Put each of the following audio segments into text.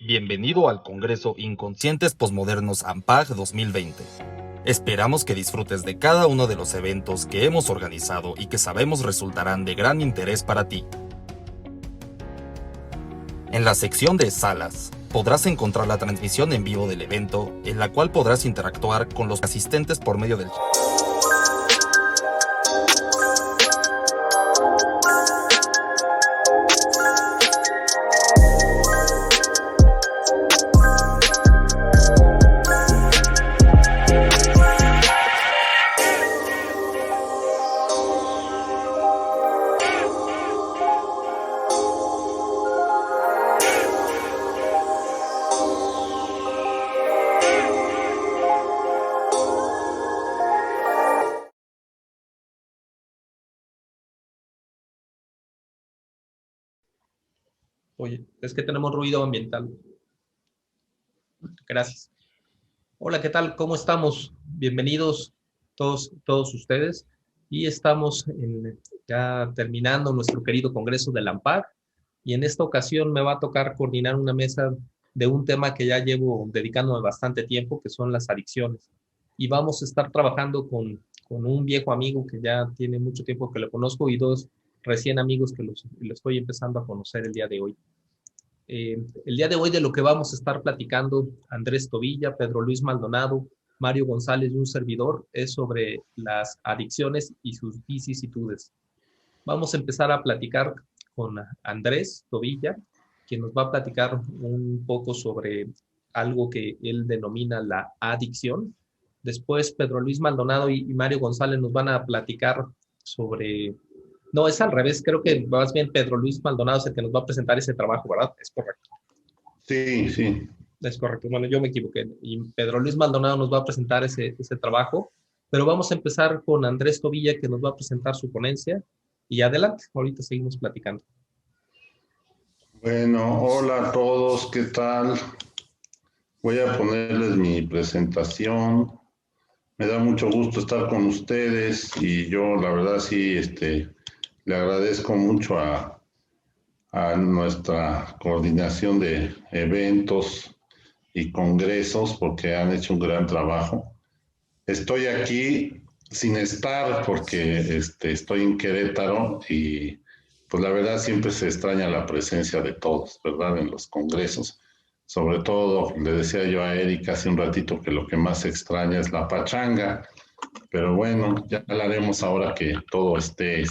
Bienvenido al Congreso Inconscientes Postmodernos AMPAG 2020. Esperamos que disfrutes de cada uno de los eventos que hemos organizado y que sabemos resultarán de gran interés para ti. En la sección de salas, podrás encontrar la transmisión en vivo del evento, en la cual podrás interactuar con los asistentes por medio del chat. Oye, es que tenemos ruido ambiental. Gracias. Hola, ¿qué tal? ¿Cómo estamos? Bienvenidos todos ustedes. Y estamos ya terminando nuestro querido Congreso del AMPAC. Y en esta ocasión me va a tocar coordinar una mesa de un tema que ya llevo dedicándome bastante tiempo, que son las adicciones. Y vamos a estar trabajando con un viejo amigo que ya tiene mucho tiempo que lo conozco y dos recién amigos que los estoy empezando a conocer el día de hoy. El día de hoy de lo que vamos a estar platicando, Andrés Tobilla, Pedro Luis Maldonado, Mario González y un servidor, es sobre las adicciones y sus vicisitudes. Vamos a empezar a platicar con Andrés Tobilla, quien nos va a platicar un poco sobre algo que él denomina la adicción. Después Pedro Luis Maldonado y Mario González nos van a platicar sobre... No, es al revés, creo que más bien Pedro Luis Maldonado es el que nos va a presentar ese trabajo, ¿verdad? Es correcto. Sí. Es correcto, bueno, yo me equivoqué. Y Pedro Luis Maldonado nos va a presentar ese trabajo, pero vamos a empezar con Andrés Tobilla, que nos va a presentar su ponencia. Y adelante, ahorita seguimos platicando. Bueno, hola a todos, ¿qué tal? Voy a ponerles mi presentación. Me da mucho gusto estar con ustedes y yo, la verdad, sí, le agradezco mucho a nuestra coordinación de eventos y congresos porque han hecho un gran trabajo. Estoy aquí sin estar porque estoy en Querétaro y pues la verdad siempre se extraña la presencia de todos, ¿verdad? En los congresos. Sobre todo, le decía yo a Erika hace un ratito que lo que más se extraña es la pachanga, pero bueno, ya la haremos ahora que todo esté,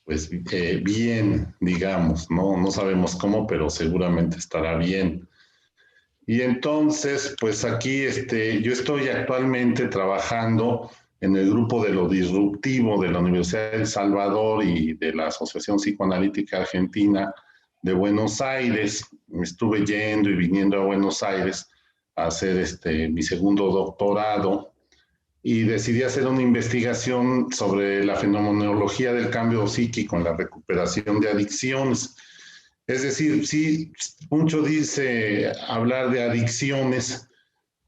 pues bien, digamos, ¿no? No sabemos cómo, pero seguramente estará bien. Y entonces, pues aquí yo estoy actualmente trabajando en el grupo de lo disruptivo de la Universidad de El Salvador y de la Asociación Psicoanalítica Argentina de Buenos Aires. Me estuve yendo y viniendo a Buenos Aires a hacer mi segundo doctorado y decidí hacer una investigación sobre la fenomenología del cambio psíquico en la recuperación de adicciones. Es decir, sí, mucho dice hablar de adicciones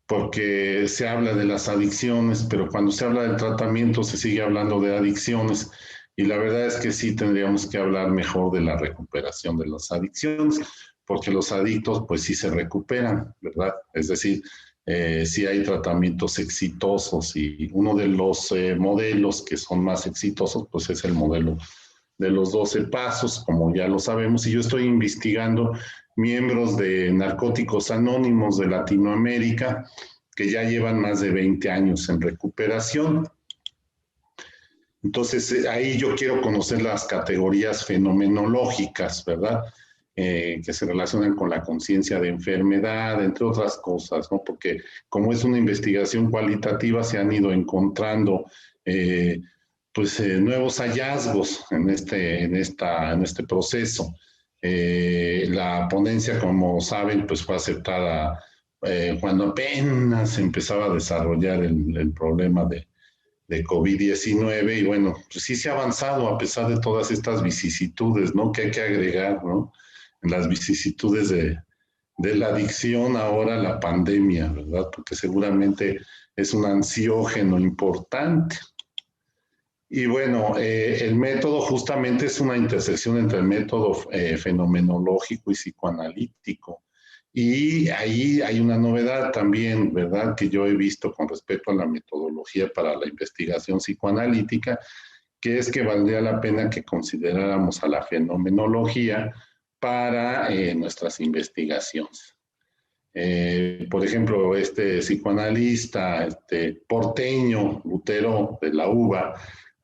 porque se habla de las adicciones, pero cuando se habla del tratamiento se sigue hablando de adicciones y la verdad es que sí tendríamos que hablar mejor de la recuperación de las adicciones, porque los adictos pues sí se recuperan, ¿verdad? Es decir, sí hay tratamientos exitosos y uno de los modelos que son más exitosos pues es el modelo de los 12 pasos, como ya lo sabemos, y yo estoy investigando miembros de Narcóticos Anónimos de Latinoamérica que ya llevan más de 20 años en recuperación. Entonces, ahí yo quiero conocer las categorías fenomenológicas, ¿verdad? Que se relacionan con la conciencia de enfermedad, entre otras cosas, ¿no? Porque como es una investigación cualitativa, se han ido encontrando nuevos hallazgos en este proceso. La ponencia, como saben, pues fue aceptada cuando apenas empezaba a desarrollar el problema de COVID-19 y bueno, pues sí se ha avanzado a pesar de todas estas vicisitudes, ¿no? Que hay que agregar, ¿no? En las vicisitudes de la adicción, ahora la pandemia, ¿verdad? Porque seguramente es un ansiógeno importante. Y bueno, el método justamente es una intersección entre el método fenomenológico y psicoanalítico. Y ahí hay una novedad también, ¿verdad?, que yo he visto con respecto a la metodología para la investigación psicoanalítica, que es que valdría la pena que consideráramos a la fenomenología para nuestras investigaciones. Por ejemplo, este psicoanalista porteño, Lutero de la UBA,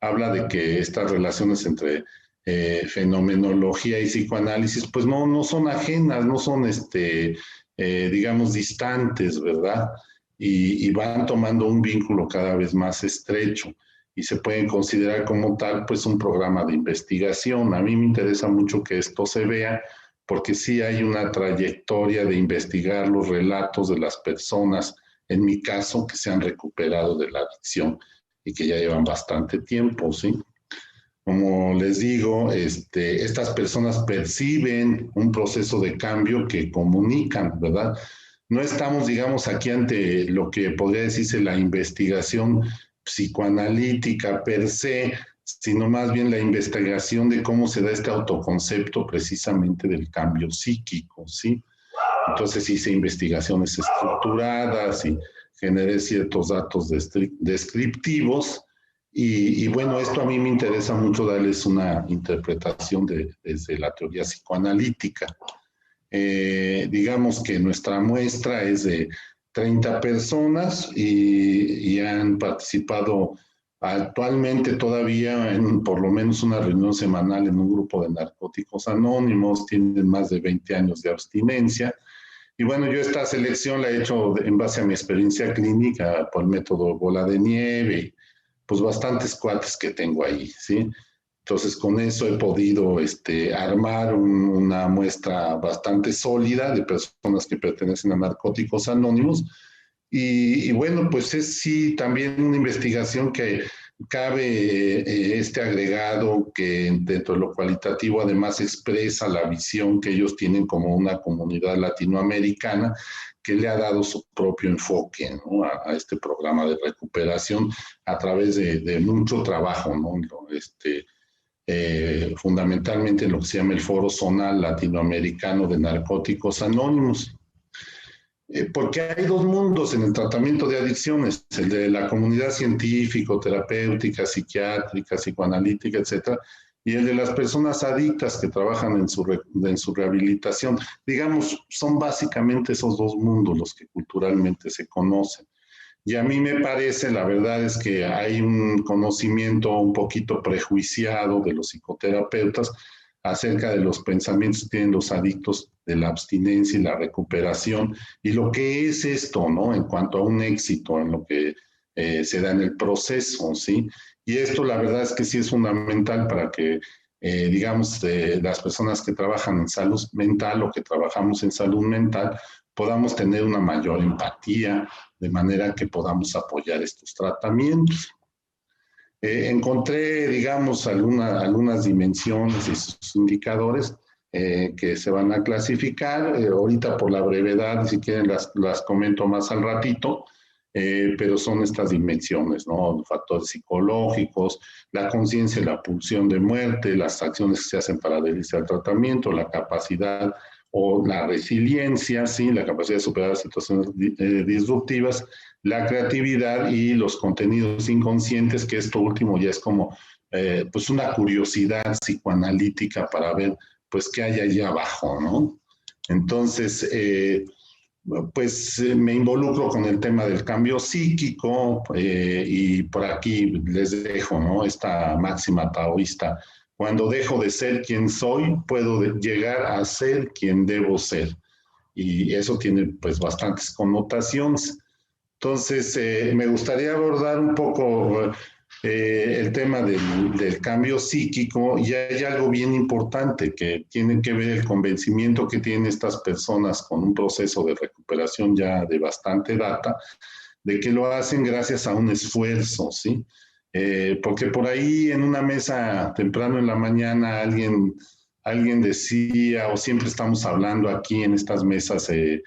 habla de que estas relaciones entre fenomenología y psicoanálisis, pues no son ajenas, no son, digamos, distantes, ¿verdad? Y van tomando un vínculo cada vez más estrecho y se pueden considerar como tal, pues, un programa de investigación. A mí me interesa mucho que esto se vea, porque sí hay una trayectoria de investigar los relatos de las personas, en mi caso, que se han recuperado de la adicción y que ya llevan bastante tiempo, ¿sí? Como les digo, estas personas perciben un proceso de cambio que comunican, ¿verdad? No estamos, digamos, aquí ante lo que podría decirse la investigación psicoanalítica per se, sino más bien la investigación de cómo se da este autoconcepto precisamente del cambio psíquico, ¿sí? Entonces hice investigaciones estructuradas y generé ciertos datos descriptivos y bueno, esto a mí me interesa mucho darles una interpretación desde la teoría psicoanalítica. Digamos que nuestra muestra es de 30 personas y han participado actualmente todavía en por lo menos una reunión semanal en un grupo de narcóticos anónimos, tienen más de 20 años de abstinencia. Y bueno, yo esta selección la he hecho en base a mi experiencia clínica por el método bola de nieve, y pues bastantes cuates que tengo ahí, ¿sí? Entonces, con eso he podido armar una muestra bastante sólida de personas que pertenecen a Narcóticos Anónimos. Y bueno, pues es sí también una investigación que cabe este agregado que dentro de lo cualitativo además expresa la visión que ellos tienen como una comunidad latinoamericana que le ha dado su propio enfoque, ¿no?, a este programa de recuperación a través de mucho trabajo, ¿no? Fundamentalmente en lo que se llama el Foro Zonal Latinoamericano de Narcóticos Anónimos. Porque hay dos mundos en el tratamiento de adicciones, el de la comunidad científico, terapéutica, psiquiátrica, psicoanalítica, etcétera, y el de las personas adictas que trabajan en su rehabilitación. Digamos, son básicamente esos dos mundos los que culturalmente se conocen. Y a mí me parece, la verdad es que hay un conocimiento un poquito prejuiciado de los psicoterapeutas acerca de los pensamientos que tienen los adictos de la abstinencia y la recuperación y lo que es esto, ¿no?, en cuanto a un éxito en lo que se da en el proceso, ¿sí? Y esto la verdad es que sí es fundamental para que, digamos, las personas que trabajan en salud mental o que trabajamos en salud mental podamos tener una mayor empatía, de manera que podamos apoyar estos tratamientos. Encontré, digamos, algunas dimensiones y sus indicadores que se van a clasificar. Ahorita por la brevedad, si quieren las comento más al ratito, pero son estas dimensiones, ¿no? Factores psicológicos, la conciencia y la pulsión de muerte, las acciones que se hacen para adherirse al tratamiento, la capacidad o la resiliencia, ¿sí?, la capacidad de superar situaciones disruptivas, la creatividad y los contenidos inconscientes, que esto último ya es como pues una curiosidad psicoanalítica para ver pues qué hay allá abajo, ¿no? Entonces, pues me involucro con el tema del cambio psíquico y por aquí les dejo, ¿no?, esta máxima taoísta: cuando dejo de ser quien soy, puedo llegar a ser quien debo ser. Y eso tiene pues bastantes connotaciones. Entonces, me gustaría abordar un poco el tema del cambio psíquico, y hay algo bien importante que tiene que ver el convencimiento que tienen estas personas con un proceso de recuperación ya de bastante data, de que lo hacen gracias a un esfuerzo, ¿sí? Porque por ahí en una mesa temprano en la mañana alguien decía, o siempre estamos hablando aquí en estas mesas de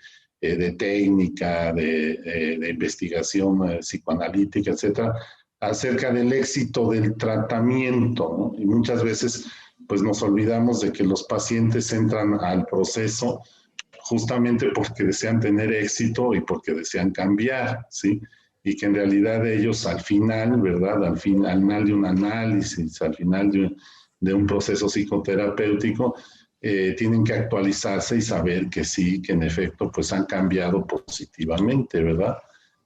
técnica, de investigación psicoanalítica, etcétera, acerca del éxito del tratamiento, ¿no? Y muchas veces pues nos olvidamos de que los pacientes entran al proceso justamente porque desean tener éxito y porque desean cambiar, ¿sí? Y que en realidad ellos al final, ¿verdad? Al final de un análisis, al final de un proceso psicoterapéutico, tienen que actualizarse y saber que sí, que en efecto, pues han cambiado positivamente, ¿verdad?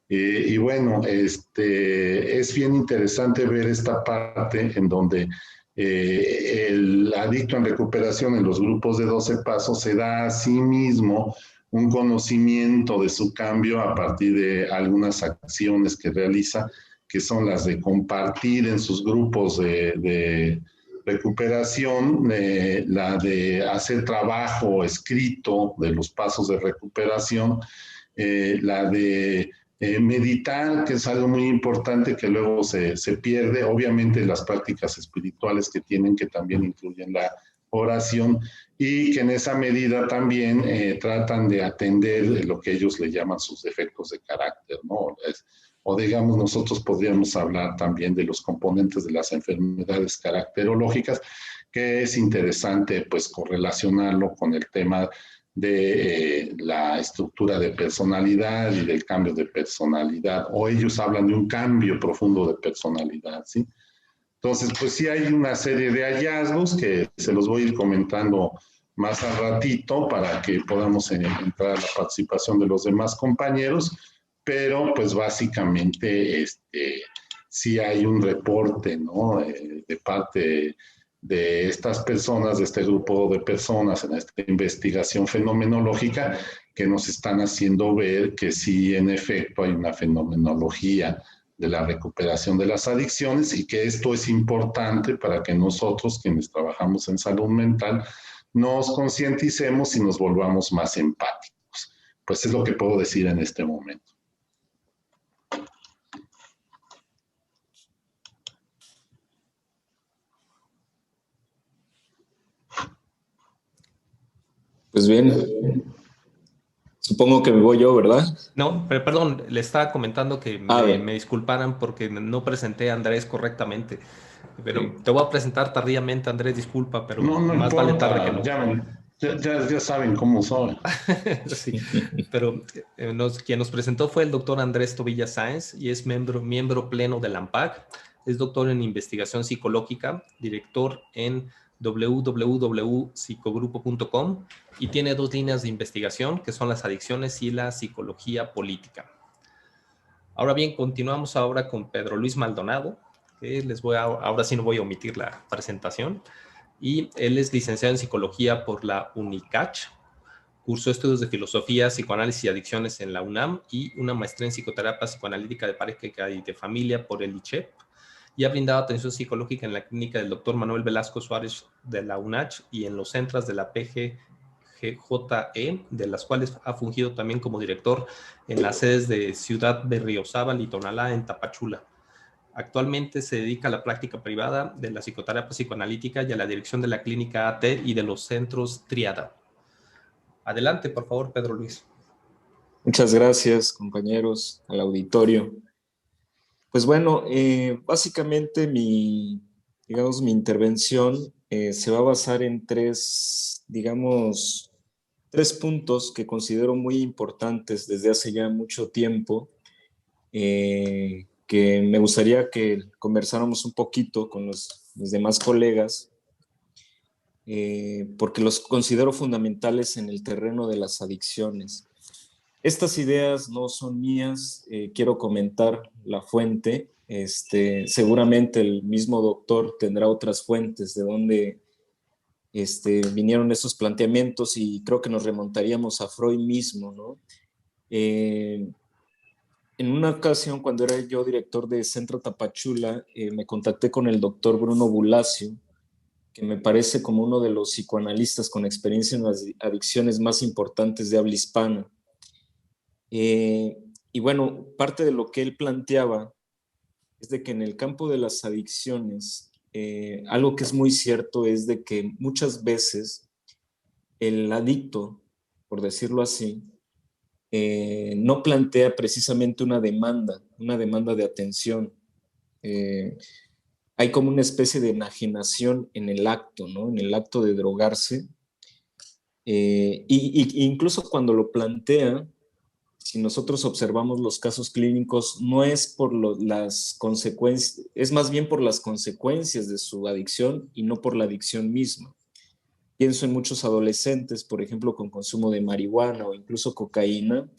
Y bueno, es bien interesante ver esta parte en donde el adicto en recuperación en los grupos de 12 pasos se da a sí mismo un conocimiento de su cambio a partir de algunas acciones que realiza, que son las de compartir en sus grupos de recuperación, la de hacer trabajo escrito de los pasos de recuperación, la de meditar, que es algo muy importante que luego se pierde, obviamente las prácticas espirituales que tienen, que también incluyen la oración, y que en esa medida también tratan de atender lo que ellos le llaman sus defectos de carácter, ¿no? O digamos, nosotros podríamos hablar también de los componentes de las enfermedades caracterológicas, que es interesante pues correlacionarlo con el tema de la estructura de personalidad y del cambio de personalidad, o ellos hablan de un cambio profundo de personalidad, ¿sí? Entonces, pues sí hay una serie de hallazgos que se los voy a ir comentando más al ratito para que podamos entrar a la participación de los demás compañeros, pero pues básicamente sí hay un reporte, ¿no? De parte de estas personas, de este grupo de personas en esta investigación fenomenológica, que nos están haciendo ver que sí, en efecto, hay una fenomenología de la recuperación de las adicciones y que esto es importante para que nosotros, quienes trabajamos en salud mental, nos concienticemos y nos volvamos más empáticos. Pues es lo que puedo decir en este momento. Pues bien, supongo que me voy yo, ¿verdad? No, pero perdón, le estaba comentando que me disculparan porque no presenté a Andrés correctamente. Pero te voy a presentar tardíamente, Andrés, disculpa, pero no más importa, vale tarde que no. Ya saben cómo son. Sí, pero quien nos presentó fue el doctor Andrés Tobilla Sáenz y es miembro pleno del AMPAC. Es doctor en investigación psicológica, director en www.psicogrupo.com y tiene 2 líneas de investigación que son las adicciones y la psicología política. Ahora bien, continuamos ahora con Pedro Luis Maldonado, que ahora sí no voy a omitir la presentación, y él es licenciado en psicología por la UNICACH, cursó estudios de filosofía, psicoanálisis y adicciones en la UNAM y una maestría en psicoterapia psicoanalítica de pareja y de familia por el ICHEP, y ha brindado atención psicológica en la clínica del doctor Manuel Velasco Suárez de la UNACH y en los centros de la PGJE, de las cuales ha fungido también como director en las sedes de Ciudad Berriozábal y Tonalá en Tapachula. Actualmente se dedica a la práctica privada de la psicoterapia psicoanalítica y a la dirección de la clínica AT y de los centros Triada. Adelante, por favor, Pedro Luis. Muchas gracias, compañeros, al auditorio. Pues bueno, básicamente mi intervención se va a basar en tres puntos que considero muy importantes desde hace ya mucho tiempo, que me gustaría que conversáramos un poquito con los demás colegas, porque los considero fundamentales en el terreno de las adicciones. Estas ideas no son mías, quiero comentar la fuente. Seguramente el mismo doctor tendrá otras fuentes de donde vinieron esos planteamientos y creo que nos remontaríamos a Freud mismo, ¿no? En una ocasión, cuando era yo director de Centro Tapachula, me contacté con el doctor Bruno Bulacio, que me parece como uno de los psicoanalistas con experiencia en las adicciones más importantes de habla hispana. Y bueno, parte de lo que él planteaba es de que en el campo de las adicciones, algo que es muy cierto es de que muchas veces el adicto, por decirlo así, no plantea precisamente una demanda de atención. Hay como una especie de enajenación en el acto, ¿no? En el acto de drogarse. Incluso cuando lo plantea, si nosotros observamos los casos clínicos, no es por las consecuencias, es más bien por las consecuencias de su adicción y no por la adicción misma. Pienso en muchos adolescentes, por ejemplo, con consumo de marihuana o incluso cocaína,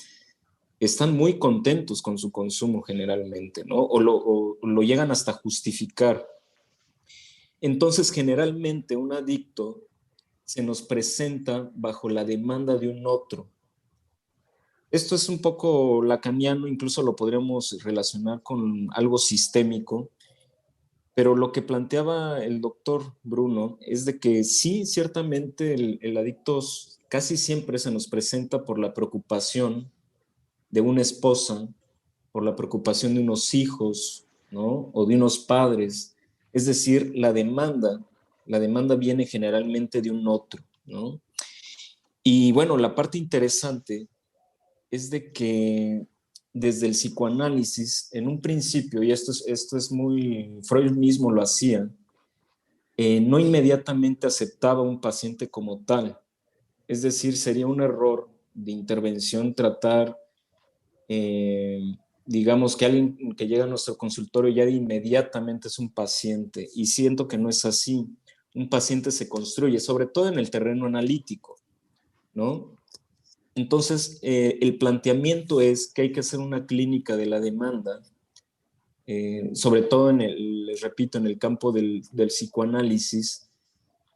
están muy contentos con su consumo generalmente, ¿no? O lo llegan hasta justificar. Entonces, generalmente un adicto se nos presenta bajo la demanda de un otro. Esto es un poco lacaniano, incluso lo podríamos relacionar con algo sistémico, pero lo que planteaba el doctor Bruno es de que sí, ciertamente el adicto casi siempre se nos presenta por la preocupación de una esposa, por la preocupación de unos hijos, ¿no? O de unos padres. Es decir, la demanda viene generalmente de un otro, ¿no? Y bueno, la parte interesante es de que desde el psicoanálisis, en un principio, y esto es muy, Freud mismo lo hacía, no inmediatamente aceptaba a un paciente como tal. Es decir, sería un error de intervención tratar, digamos, que alguien que llega a nuestro consultorio ya de inmediatamente es un paciente. Y siento que no es así. Un paciente se construye, sobre todo en el terreno analítico, ¿no? Entonces, el planteamiento es que hay que hacer una clínica de la demanda, sobre todo les repito, en el campo del psicoanálisis,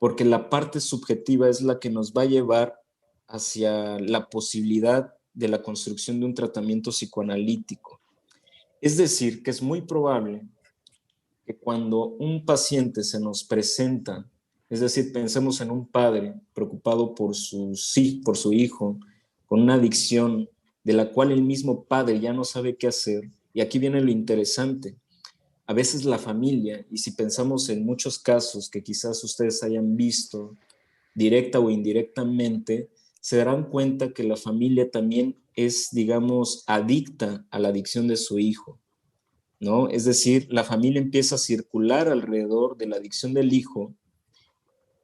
porque la parte subjetiva es la que nos va a llevar hacia la posibilidad de la construcción de un tratamiento psicoanalítico. Es decir, que es muy probable que cuando un paciente se nos presenta, es decir, pensemos en un padre preocupado por su hijo, con una adicción de la cual el mismo padre ya no sabe qué hacer, y aquí viene lo interesante. A veces la familia, y si pensamos en muchos casos que quizás ustedes hayan visto, directa o indirectamente, se darán cuenta que la familia también es, digamos, adicta a la adicción de su hijo, ¿no? Es decir, la familia empieza a circular alrededor de la adicción del hijo,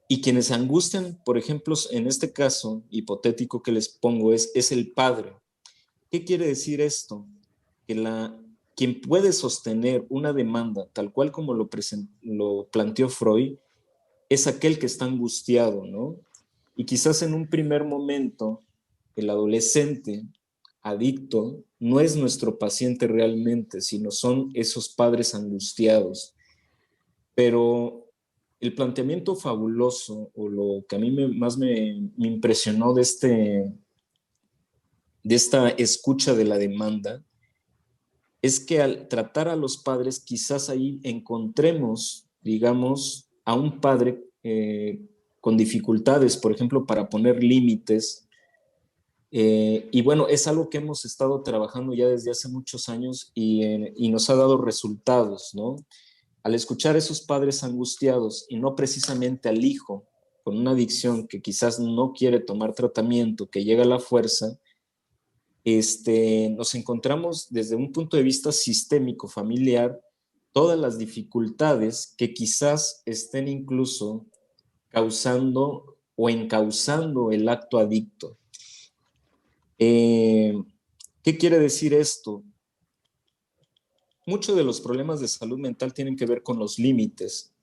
y quienes se angustian, por ejemplo, en este caso hipotético que les pongo, es el padre. ¿Qué quiere decir esto? Que quien puede sostener una demanda tal cual como lo planteó Freud es aquel que está angustiado, ¿no? Y quizás en un primer momento el adolescente adicto no es nuestro paciente realmente, sino son esos padres angustiados. Pero el planteamiento fabuloso, o lo que a mí más me impresionó de esta escucha de la demanda, es que al tratar a los padres, quizás ahí encontremos, digamos, a un padre con dificultades, por ejemplo, para poner límites. Y bueno, es algo que hemos estado trabajando ya desde hace muchos años y nos ha dado resultados, ¿no? Al escuchar a esos padres angustiados y no precisamente al hijo con una adicción que quizás no quiere tomar tratamiento, que llega a la fuerza, nos encontramos desde un punto de vista sistémico, familiar, todas las dificultades que quizás estén incluso causando o encauzando el acto adicto. ¿Qué quiere decir esto? Muchos de los problemas de salud mental tienen que ver con los límites.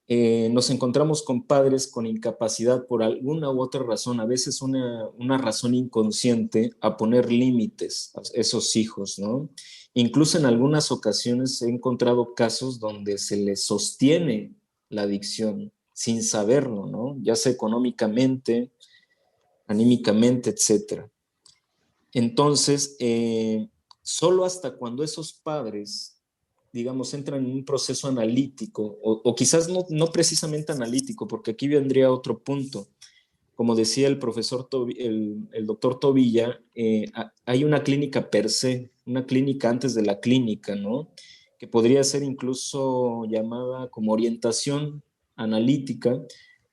Nos encontramos con padres con incapacidad por alguna u otra razón, a veces una razón inconsciente, a poner límites a esos hijos, ¿no? Incluso en algunas ocasiones he encontrado casos donde se les sostiene la adicción sin saberlo, ¿no? Ya sea económicamente, anímicamente, etc. Entonces, solo hasta cuando esos padres, digamos, entran en un proceso analítico, o quizás no precisamente analítico, porque aquí vendría otro punto. Como decía el profesor, el doctor Tobilla, hay una clínica per se, una clínica antes de la clínica, ¿no? Que podría ser incluso llamada como orientación analítica,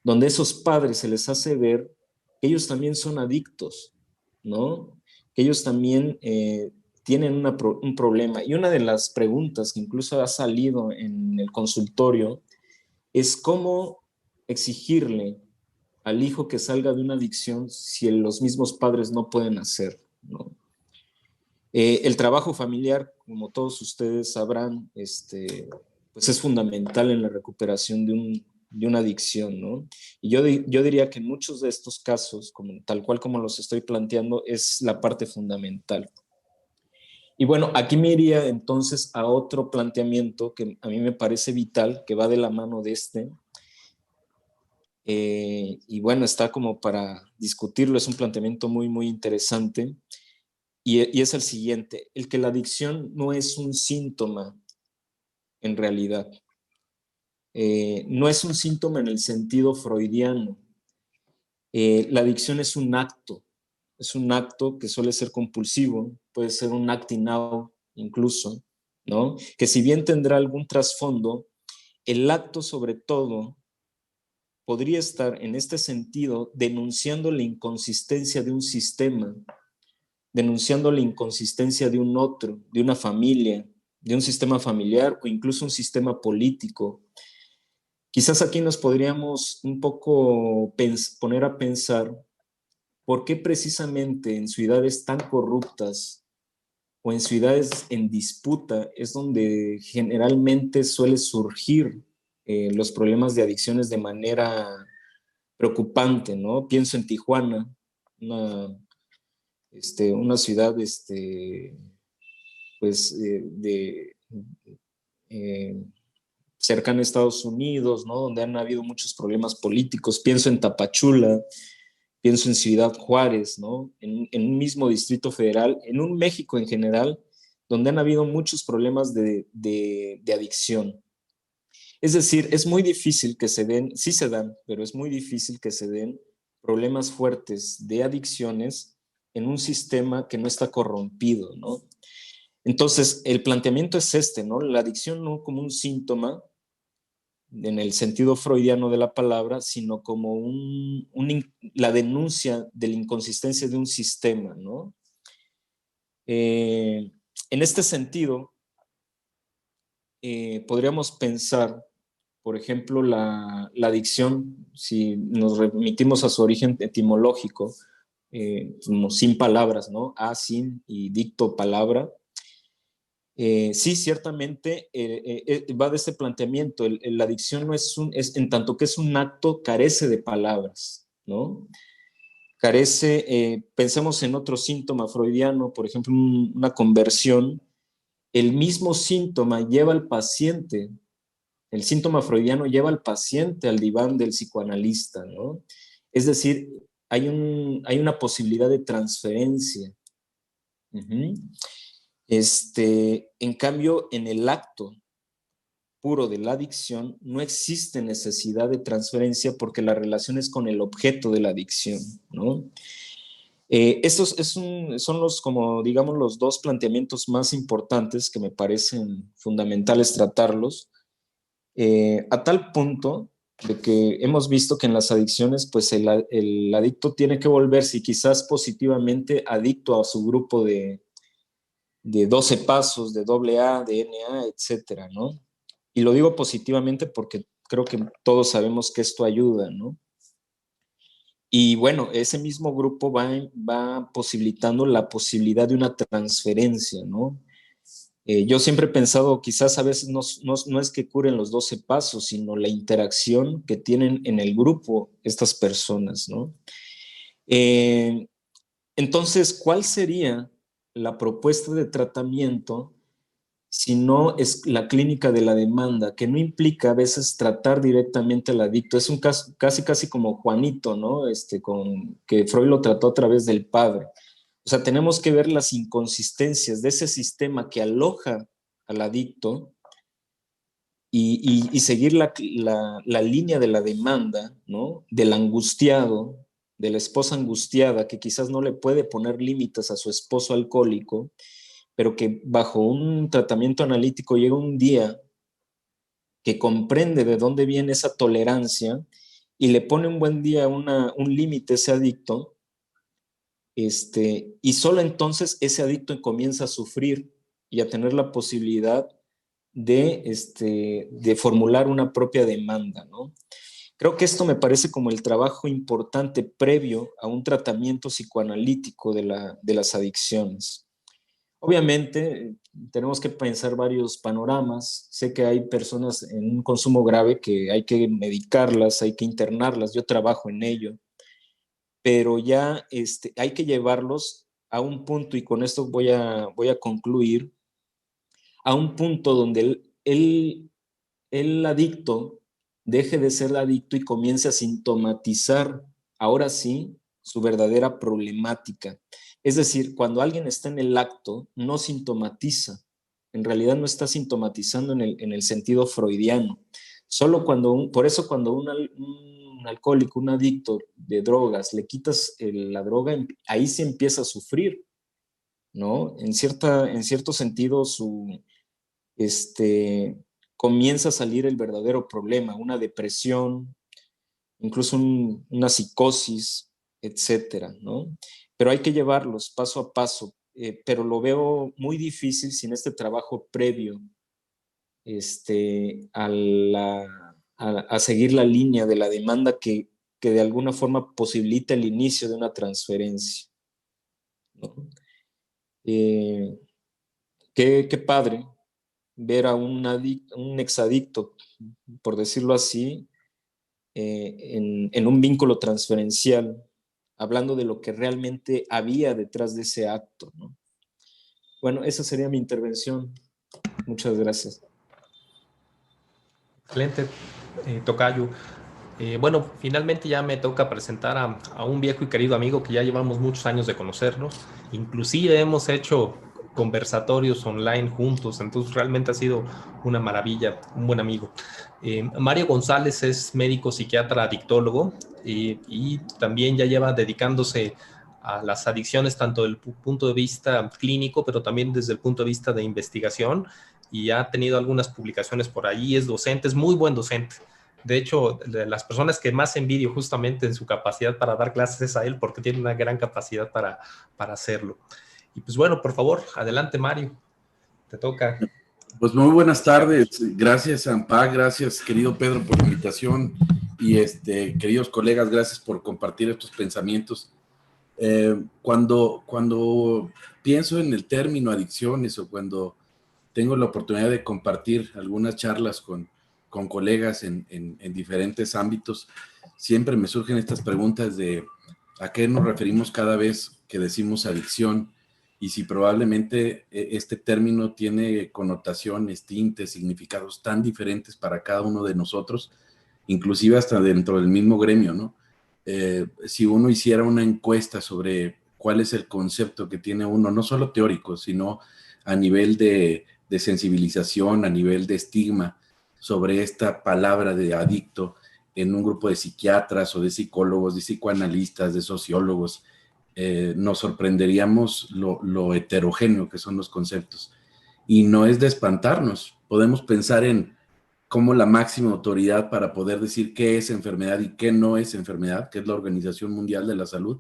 donde esos padres se les hace ver que ellos también son adictos, ¿no? Que ellos también tienen un problema. Y una de las preguntas que incluso ha salido en el consultorio es cómo exigirle al hijo que salga de una adicción si los mismos padres no pueden hacerlo, ¿no? El trabajo familiar, como todos ustedes sabrán, pues es fundamental en la recuperación de una adicción, ¿no? Y yo diría que en muchos de estos casos, tal cual como los estoy planteando, es la parte fundamental. Y bueno, aquí me iría entonces a otro planteamiento que a mí me parece vital, que va de la mano de y bueno, está como para discutirlo, es un planteamiento muy, muy interesante, y es el siguiente: el que la adicción no es un síntoma en realidad. No es un síntoma en el sentido freudiano. La adicción es un acto que suele ser compulsivo, puede ser un acting out incluso, ¿no? Que si bien tendrá algún trasfondo, el acto sobre todo podría estar en este sentido denunciando la inconsistencia de un sistema, denunciando la inconsistencia de un otro, de una familia, de un sistema familiar o incluso un sistema político. Quizás aquí nos podríamos un poco poner a pensar por qué precisamente en ciudades tan corruptas o en ciudades en disputa es donde generalmente suele surgir los problemas de adicciones de manera preocupante, ¿no? Pienso en Tijuana, una ciudad pues, eh, cercana a Estados Unidos, ¿no? Donde han habido muchos problemas políticos. Pienso en Tapachula, pienso en Ciudad Juárez, ¿no? En un mismo Distrito Federal, en un México en general, donde han habido muchos problemas de adicción. Es decir, es muy difícil que se den, sí se dan, pero es muy difícil que se den problemas fuertes de adicciones en un sistema que no está corrompido, ¿no? Entonces, el planteamiento es ¿no? La adicción no como un síntoma, en el sentido freudiano de la palabra, sino como la denuncia de la inconsistencia de un sistema, ¿no? En este sentido, podríamos pensar, por ejemplo, la adicción, si nos remitimos a su origen etimológico, como sin palabras, ¿no? A, sin y dicto, palabra. Sí, ciertamente va de este planteamiento. La adicción no es en tanto que es un acto, carece de palabras, ¿no? Carece, pensemos en otro síntoma freudiano, por ejemplo, una conversión. El mismo síntoma lleva al paciente, el síntoma freudiano lleva al paciente al diván del psicoanalista, ¿no? Es decir, hay una posibilidad de transferencia. Uh-huh. En cambio, en el acto puro de la adicción no existe necesidad de transferencia porque la relación es con el objeto de la adicción, ¿no? Estos son como digamos, los dos planteamientos más importantes que me parecen fundamentales tratarlos, a tal punto de que hemos visto que en las adicciones, pues el adicto tiene que volverse quizás positivamente adicto a su grupo de 12 pasos, de AA, de NA, etcétera, ¿no? Y lo digo positivamente porque creo que todos sabemos que esto ayuda, ¿no? Y bueno, ese mismo grupo va posibilitando la posibilidad de una transferencia, ¿no? Yo siempre he pensado, quizás a veces no es que curen los 12 pasos, sino la interacción que tienen en el grupo estas personas, ¿no? Entonces, ¿cuál sería la propuesta de tratamiento si no es la clínica de la demanda, que no implica a veces tratar directamente al adicto? Es un caso casi como Juanito, ¿no? Que Freud lo trató a través del padre. O sea, tenemos que ver las inconsistencias de ese sistema que aloja al adicto y seguir la línea de la demanda, ¿no? Del angustiado, de la esposa angustiada que quizás no le puede poner límites a su esposo alcohólico, pero que bajo un tratamiento analítico llega un día que comprende de dónde viene esa tolerancia y le pone un buen día un límite a ese adicto, y solo entonces ese adicto comienza a sufrir y a tener la posibilidad de formular una propia demanda, ¿no? Creo que esto me parece como el trabajo importante previo a un tratamiento psicoanalítico de las adicciones. Obviamente, tenemos que pensar varios panoramas. Sé que hay personas en un consumo grave que hay que medicarlas, hay que internarlas, yo trabajo en ello, pero ya hay que llevarlos a un punto, y con esto voy a concluir, a un punto donde el adicto deje de ser adicto y comience a sintomatizar, ahora sí, su verdadera problemática. Es decir, cuando alguien está en el acto, no sintomatiza. En realidad no está sintomatizando en el sentido freudiano. Solo por eso cuando un alcohólico, un adicto de drogas, le quitas la droga, ahí se empieza a sufrir, ¿no? En cierto sentido, comienza a salir el verdadero problema, una depresión, incluso una psicosis, etcétera, ¿no? Pero hay que llevarlos paso a paso, pero lo veo muy difícil sin este trabajo previo a seguir la línea de la demanda que de alguna forma posibilita el inicio de una transferencia, ¿no? Qué padre ver a un exadicto, por decirlo así, en un vínculo transferencial, hablando de lo que realmente había detrás de ese acto, ¿no? Bueno, esa sería mi intervención. Muchas gracias. Excelente, tocayo. Bueno, finalmente ya me toca presentar a un viejo y querido amigo que ya llevamos muchos años de conocernos. Inclusive hemos hecho conversatorios online juntos, entonces realmente ha sido una maravilla, un buen amigo. Mario González es médico psiquiatra adictólogo y también ya lleva dedicándose a las adicciones tanto desde el punto de vista clínico, pero también desde el punto de vista de investigación, y ha tenido algunas publicaciones por ahí, es docente, es muy buen docente. De hecho, de las personas que más envidio justamente en su capacidad para dar clases es a él, porque tiene una gran capacidad para hacerlo. Y pues bueno, por favor, adelante Mario, te toca. Pues muy buenas tardes, gracias Ampag, gracias querido Pedro por la invitación y queridos colegas, gracias por compartir estos pensamientos. Cuando pienso en el término adicciones o cuando tengo la oportunidad de compartir algunas charlas con colegas en diferentes ámbitos, siempre me surgen estas preguntas de a qué nos referimos cada vez que decimos adicción y si probablemente este término tiene connotaciones, tintes, significados tan diferentes para cada uno de nosotros, inclusive hasta dentro del mismo gremio, ¿no? Si uno hiciera una encuesta sobre cuál es el concepto que tiene uno, no solo teórico, sino a nivel de sensibilización, a nivel de estigma sobre esta palabra de adicto en un grupo de psiquiatras o de psicólogos, de psicoanalistas, de sociólogos, nos sorprenderíamos lo heterogéneo que son los conceptos. Y no es de espantarnos, podemos pensar en cómo la máxima autoridad para poder decir qué es enfermedad y qué no es enfermedad, que es la Organización Mundial de la Salud,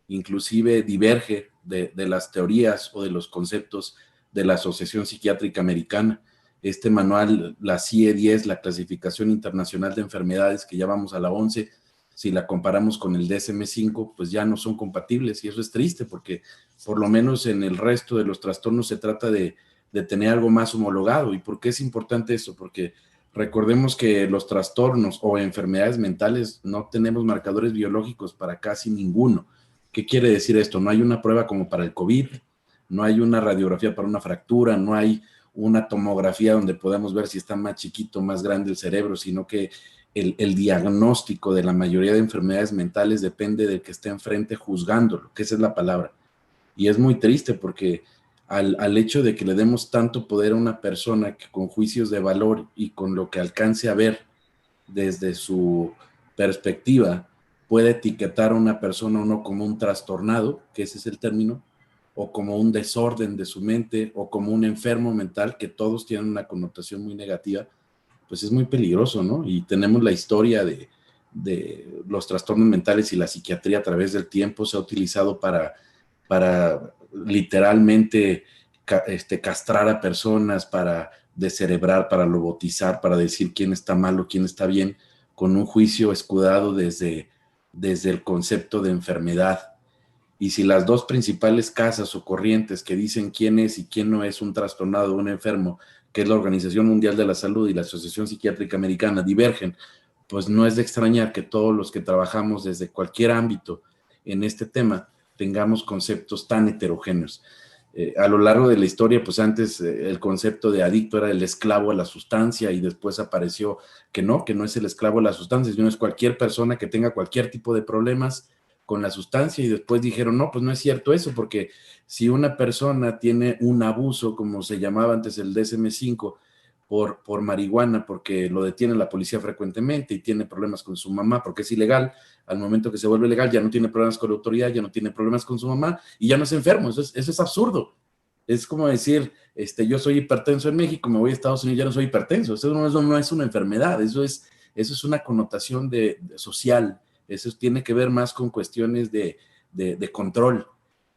inclusive diverge de las teorías o de los conceptos de la Asociación Psiquiátrica Americana. Este manual, la CIE-10, la Clasificación Internacional de Enfermedades, que ya vamos a la 11, si la comparamos con el DSM-5, pues ya no son compatibles, y eso es triste porque por lo menos en el resto de los trastornos se trata de tener algo más homologado. ¿Y por qué es importante eso? Porque recordemos que los trastornos o enfermedades mentales no tenemos marcadores biológicos para casi ninguno. ¿Qué quiere decir esto? No hay una prueba como para el COVID, no hay una radiografía para una fractura, no hay una tomografía donde podamos ver si está más chiquito, más grande el cerebro, sino que el diagnóstico de la mayoría de enfermedades mentales depende del que esté enfrente juzgándolo, que esa es la palabra. Y es muy triste porque al hecho de que le demos tanto poder a una persona que con juicios de valor y con lo que alcance a ver desde su perspectiva puede etiquetar a una persona o no como un trastornado, que ese es el término, o como un desorden de su mente, o como un enfermo mental, que todos tienen una connotación muy negativa, pues es muy peligroso, ¿no? Y tenemos la historia de los trastornos mentales y la psiquiatría a través del tiempo se ha utilizado para literalmente castrar a personas, para descerebrar, para lobotizar, para decir quién está mal o quién está bien, con un juicio escudado desde el concepto de enfermedad. Y si las dos principales casas o corrientes que dicen quién es y quién no es un trastornado o un enfermo, que es la Organización Mundial de la Salud y la Asociación Psiquiátrica Americana, divergen, pues no es de extrañar que todos los que trabajamos desde cualquier ámbito en este tema tengamos conceptos tan heterogéneos. A lo largo de la historia, pues antes el concepto de adicto era el esclavo a la sustancia y después apareció que no es el esclavo a la sustancia, sino es cualquier persona que tenga cualquier tipo de problemas con la sustancia y después dijeron, no, pues no es cierto eso, porque si una persona tiene un abuso, como se llamaba antes el DSM-5, por marihuana, porque lo detiene la policía frecuentemente y tiene problemas con su mamá, porque es ilegal, al momento que se vuelve legal ya no tiene problemas con la autoridad, ya no tiene problemas con su mamá y ya no es enfermo. Eso es absurdo. Es como decir, yo soy hipertenso en México, me voy a Estados Unidos, ya no soy hipertenso. Eso no es una enfermedad, eso es una connotación social. Eso tiene que ver más con cuestiones de control.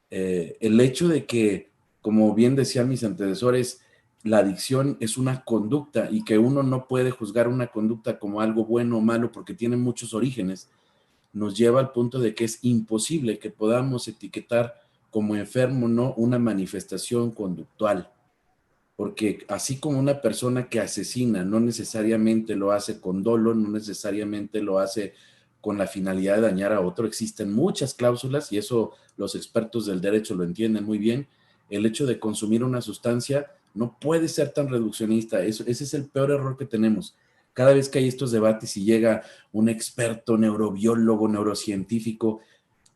El hecho de que, como bien decían mis antecesores, la adicción es una conducta y que uno no puede juzgar una conducta como algo bueno o malo porque tiene muchos orígenes, nos lleva al punto de que es imposible que podamos etiquetar como enfermo no una manifestación conductual, porque así como una persona que asesina no necesariamente lo hace con dolo, no necesariamente lo hace con la finalidad de dañar a otro, existen muchas cláusulas y eso los expertos del derecho lo entienden muy bien. El hecho de consumir una sustancia no puede ser tan reduccionista. Ese es el peor error que tenemos. Cada vez que hay estos debates y llega un experto neurobiólogo, neurocientífico,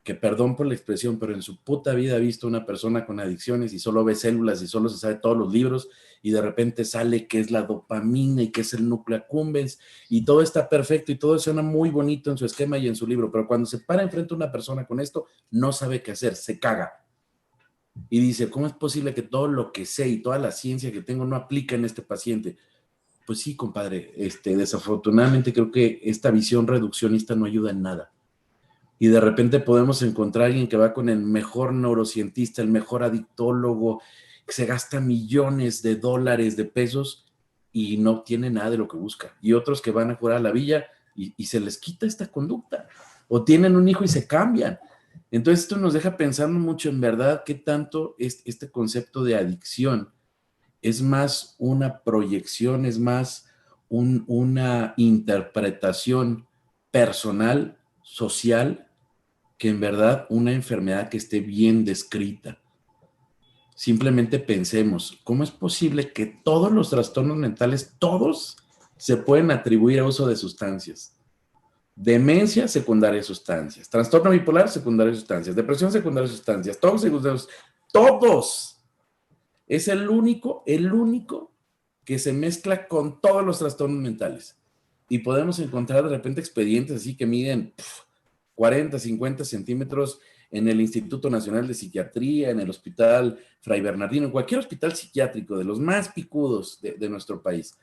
que perdón por la expresión, pero en su puta vida ha visto una persona con adicciones y solo ve células y solo se sabe todos los libros y de repente sale que es la dopamina y que es el núcleo accumbens y todo está perfecto y todo suena muy bonito en su esquema y en su libro, pero cuando se para enfrente a una persona con esto, no sabe qué hacer, se caga. Y dice, ¿cómo es posible que todo lo que sé y toda la ciencia que tengo no aplica en este paciente? Pues sí, compadre, desafortunadamente creo que esta visión reduccionista no ayuda en nada. Y de repente podemos encontrar a alguien que va con el mejor neurocientista, el mejor adictólogo, que se gasta millones de dólares, de pesos, y no obtiene nada de lo que busca. Y otros que van a jurar a la villa y se les quita esta conducta. O tienen un hijo y se cambian. Entonces esto nos deja pensando mucho en verdad qué tanto este concepto de adicción es más una proyección, es más una interpretación personal, social, que en verdad una enfermedad que esté bien descrita. Simplemente pensemos, ¿cómo es posible que todos los trastornos mentales, todos, se pueden atribuir a uso de sustancias? Demencia, secundaria de sustancias. Trastorno bipolar, secundaria de sustancias. Depresión, secundaria de sustancias. Todos. Es el único que se mezcla con todos los trastornos mentales. Y podemos encontrar de repente expedientes así que miden 40, 50 centímetros en el Instituto Nacional de Psiquiatría, en el Hospital Fray Bernardino, en cualquier hospital psiquiátrico de los más picudos de nuestro país.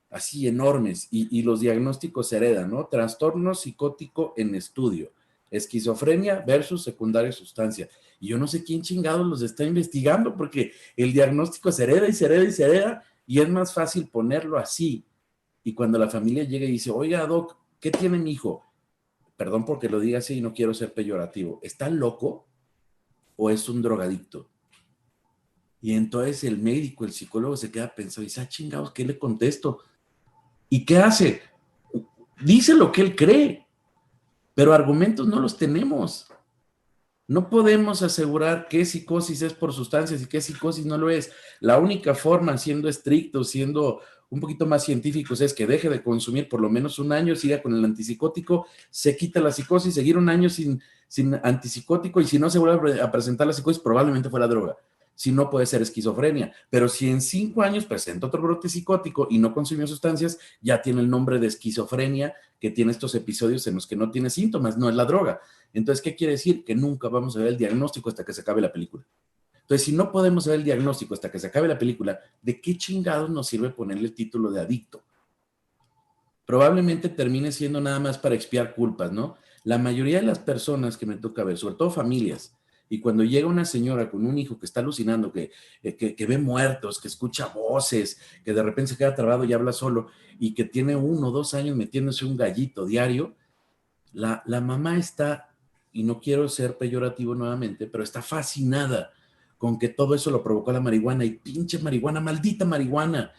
Así enormes, y los diagnósticos se heredan, ¿no? Trastorno psicótico en estudio, esquizofrenia versus secundaria sustancia. Y yo no sé quién chingados los está investigando, porque el diagnóstico se hereda y se hereda y se hereda, y es más fácil ponerlo así. Y cuando la familia llega y dice, oiga, doc, ¿qué tiene mi hijo? Perdón porque lo diga así y no quiero ser peyorativo. ¿Está loco o es un drogadicto? Y entonces el médico, el psicólogo se queda pensando y dice, chingados, ¿qué le contesto? ¿Y qué hace? Dice lo que él cree, pero argumentos no los tenemos. No podemos asegurar qué psicosis es por sustancias y qué psicosis no lo es. La única forma, siendo estrictos, siendo un poquito más científicos, es que deje de consumir por lo menos un año, siga con el antipsicótico, se quita la psicosis, seguir un año sin antipsicótico, y si no se vuelve a presentar la psicosis, probablemente fue la droga. Si no, puede ser esquizofrenia. Pero si en 5 años presenta otro brote psicótico y no consumió sustancias, ya tiene el nombre de esquizofrenia, que tiene estos episodios en los que no tiene síntomas, no es la droga. Entonces, ¿qué quiere decir? Que nunca vamos a ver el diagnóstico hasta que se acabe la película. Entonces, si no podemos ver el diagnóstico hasta que se acabe la película, ¿de qué chingados nos sirve ponerle el título de adicto? Probablemente termine siendo nada más para expiar culpas, ¿no? La mayoría de las personas que me toca ver, sobre todo familias, Y cuando llega una señora con un hijo que está alucinando, que ve muertos, que escucha voces, que de repente se queda trabado y habla solo, y que tiene 1 o 2 años metiéndose un gallito diario, la mamá está, y no quiero ser peyorativo nuevamente, pero está fascinada con que todo eso lo provocó la marihuana. Y pinche marihuana, maldita marihuana.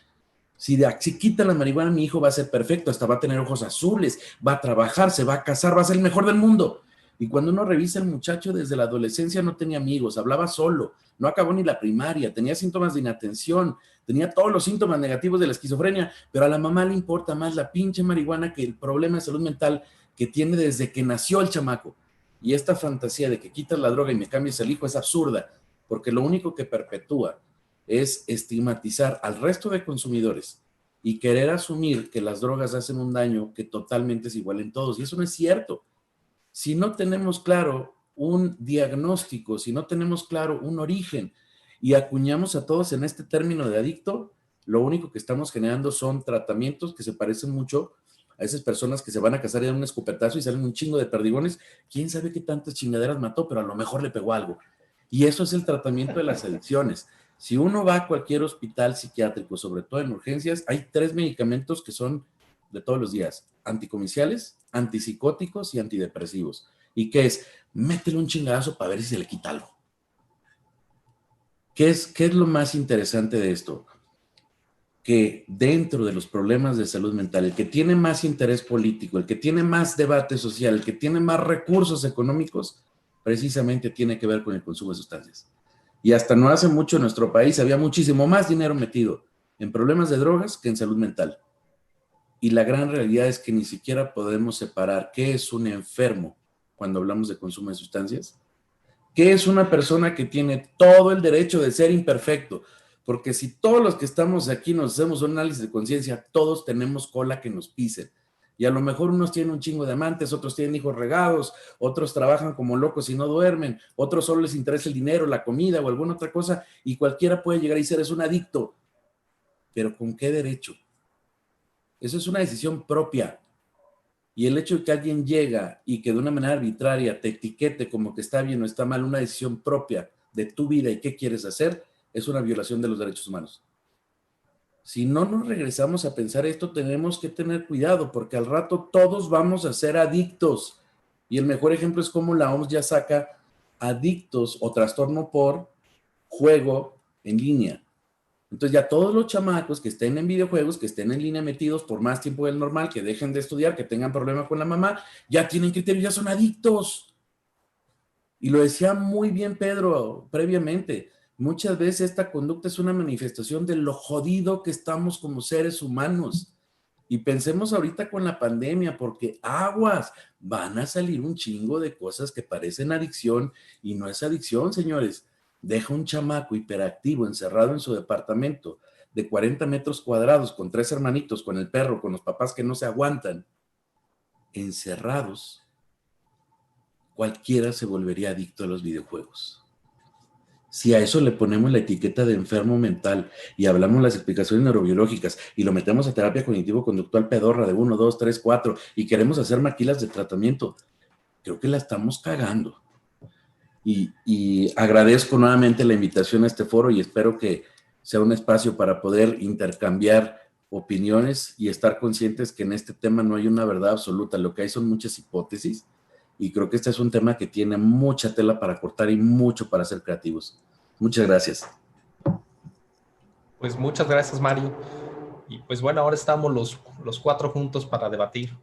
Si quita la marihuana, mi hijo va a ser perfecto, hasta va a tener ojos azules, va a trabajar, se va a casar, va a ser el mejor del mundo. Y cuando uno revisa, el muchacho desde la adolescencia no tenía amigos, hablaba solo, no acabó ni la primaria, tenía síntomas de inatención, tenía todos los síntomas negativos de la esquizofrenia, pero a la mamá le importa más la pinche marihuana que el problema de salud mental que tiene desde que nació el chamaco. Y esta fantasía de que quitas la droga y me cambias el hijo es absurda, porque lo único que perpetúa es estigmatizar al resto de consumidores y querer asumir que las drogas hacen un daño que totalmente es igual en todos. Y eso no es cierto. Si no tenemos claro un diagnóstico, si no tenemos claro un origen y acuñamos a todos en este término de adicto, lo único que estamos generando son tratamientos que se parecen mucho a esas personas que se van a casar y dan un escopetazo y salen un chingo de perdigones. ¿Quién sabe qué tantas chingaderas mató? Pero a lo mejor le pegó algo. Y eso es el tratamiento de las adicciones. Si uno va a cualquier hospital psiquiátrico, sobre todo en urgencias, hay 3 medicamentos que son de todos los días: anticomerciales, antipsicóticos y antidepresivos. ¿Y qué es? Métele un chingadazo para ver si se le quita algo. ¿Qué es lo más interesante de esto? Que dentro de los problemas de salud mental, el que tiene más interés político, el que tiene más debate social, el que tiene más recursos económicos, precisamente tiene que ver con el consumo de sustancias. Y hasta no hace mucho en nuestro país había muchísimo más dinero metido en problemas de drogas que en salud mental. Y la gran realidad es que ni siquiera podemos separar qué es un enfermo cuando hablamos de consumo de sustancias, qué es una persona que tiene todo el derecho de ser imperfecto. Porque si todos los que estamos aquí nos hacemos un análisis de conciencia, todos tenemos cola que nos pisen. Y a lo mejor unos tienen un chingo de amantes, otros tienen hijos regados, otros trabajan como locos y no duermen, otros solo les interesa el dinero, la comida o alguna otra cosa, y cualquiera puede llegar y ser un adicto. ¿Pero con qué derecho? Eso es una decisión propia. Y el hecho de que alguien llega y que de una manera arbitraria te etiquete como que está bien o está mal, una decisión propia de tu vida y qué quieres hacer, es una violación de los derechos humanos. Si no nos regresamos a pensar esto, tenemos que tener cuidado, porque al rato todos vamos a ser adictos. Y el mejor ejemplo es cómo la OMS ya saca adictos o trastorno por juego en línea. Entonces ya todos los chamacos que estén en videojuegos, que estén en línea metidos por más tiempo del normal, que dejen de estudiar, que tengan problemas con la mamá, ya tienen criterio, ya son adictos. Y lo decía muy bien Pedro previamente. Muchas veces esta conducta es una manifestación de lo jodido que estamos como seres humanos. Y pensemos ahorita con la pandemia, porque aguas, van a salir un chingo de cosas que parecen adicción y no es adicción, señores. Deja un chamaco hiperactivo encerrado en su departamento de 40 metros cuadrados con 3 hermanitos, con el perro, con los papás que no se aguantan, encerrados. Cualquiera se volvería adicto a los videojuegos. Si a eso le ponemos la etiqueta de enfermo mental y hablamos las explicaciones neurobiológicas y lo metemos a terapia cognitivo-conductual pedorra de 1, 2, 3, 4 y queremos hacer maquilas de tratamiento, creo que la estamos cagando. Y agradezco nuevamente la invitación a este foro y espero que sea un espacio para poder intercambiar opiniones y estar conscientes que en este tema no hay una verdad absoluta, lo que hay son muchas hipótesis. Y creo que este es un tema que tiene mucha tela para cortar y mucho para ser creativos. Muchas gracias. Pues muchas gracias, Mario. Y pues bueno, ahora estamos los 4 juntos para debatir.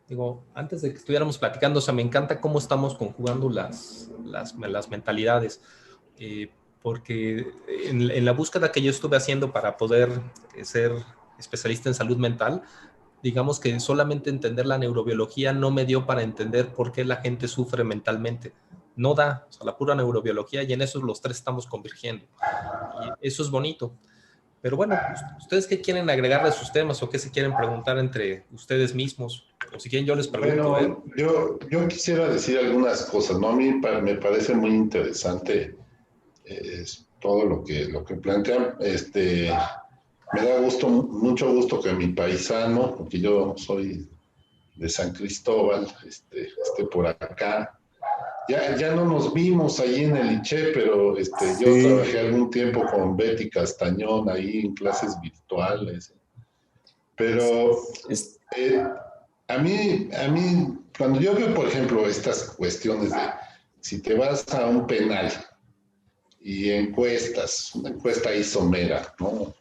Digo, antes de que estuviéramos platicando, o sea, me encanta cómo estamos conjugando las mentalidades. Porque en la búsqueda que yo estuve haciendo para poder ser especialista en salud mental, digamos que solamente entender la neurobiología no me dio para entender por qué la gente sufre mentalmente. No da, o sea, la pura neurobiología, y en eso los 3 estamos convergiendo. Y eso es bonito. Pero bueno, ¿ustedes qué quieren agregar de sus temas o qué se quieren preguntar entre ustedes mismos? O si quieren yo les pregunto. Bueno, yo quisiera decir algunas cosas, ¿no? A mí me parece muy interesante todo lo que plantean. Me da mucho gusto que mi paisano, porque yo soy de San Cristóbal, esté por acá. ya no nos vimos ahí en el ICHE, pero yo Sí. trabajé algún tiempo con Betty Castañón ahí en clases virtuales. Pero Es- eh, a mí, cuando yo veo, por ejemplo, estas cuestiones de si te vas a un penal y encuestas, una encuesta ahí somera, ¿no?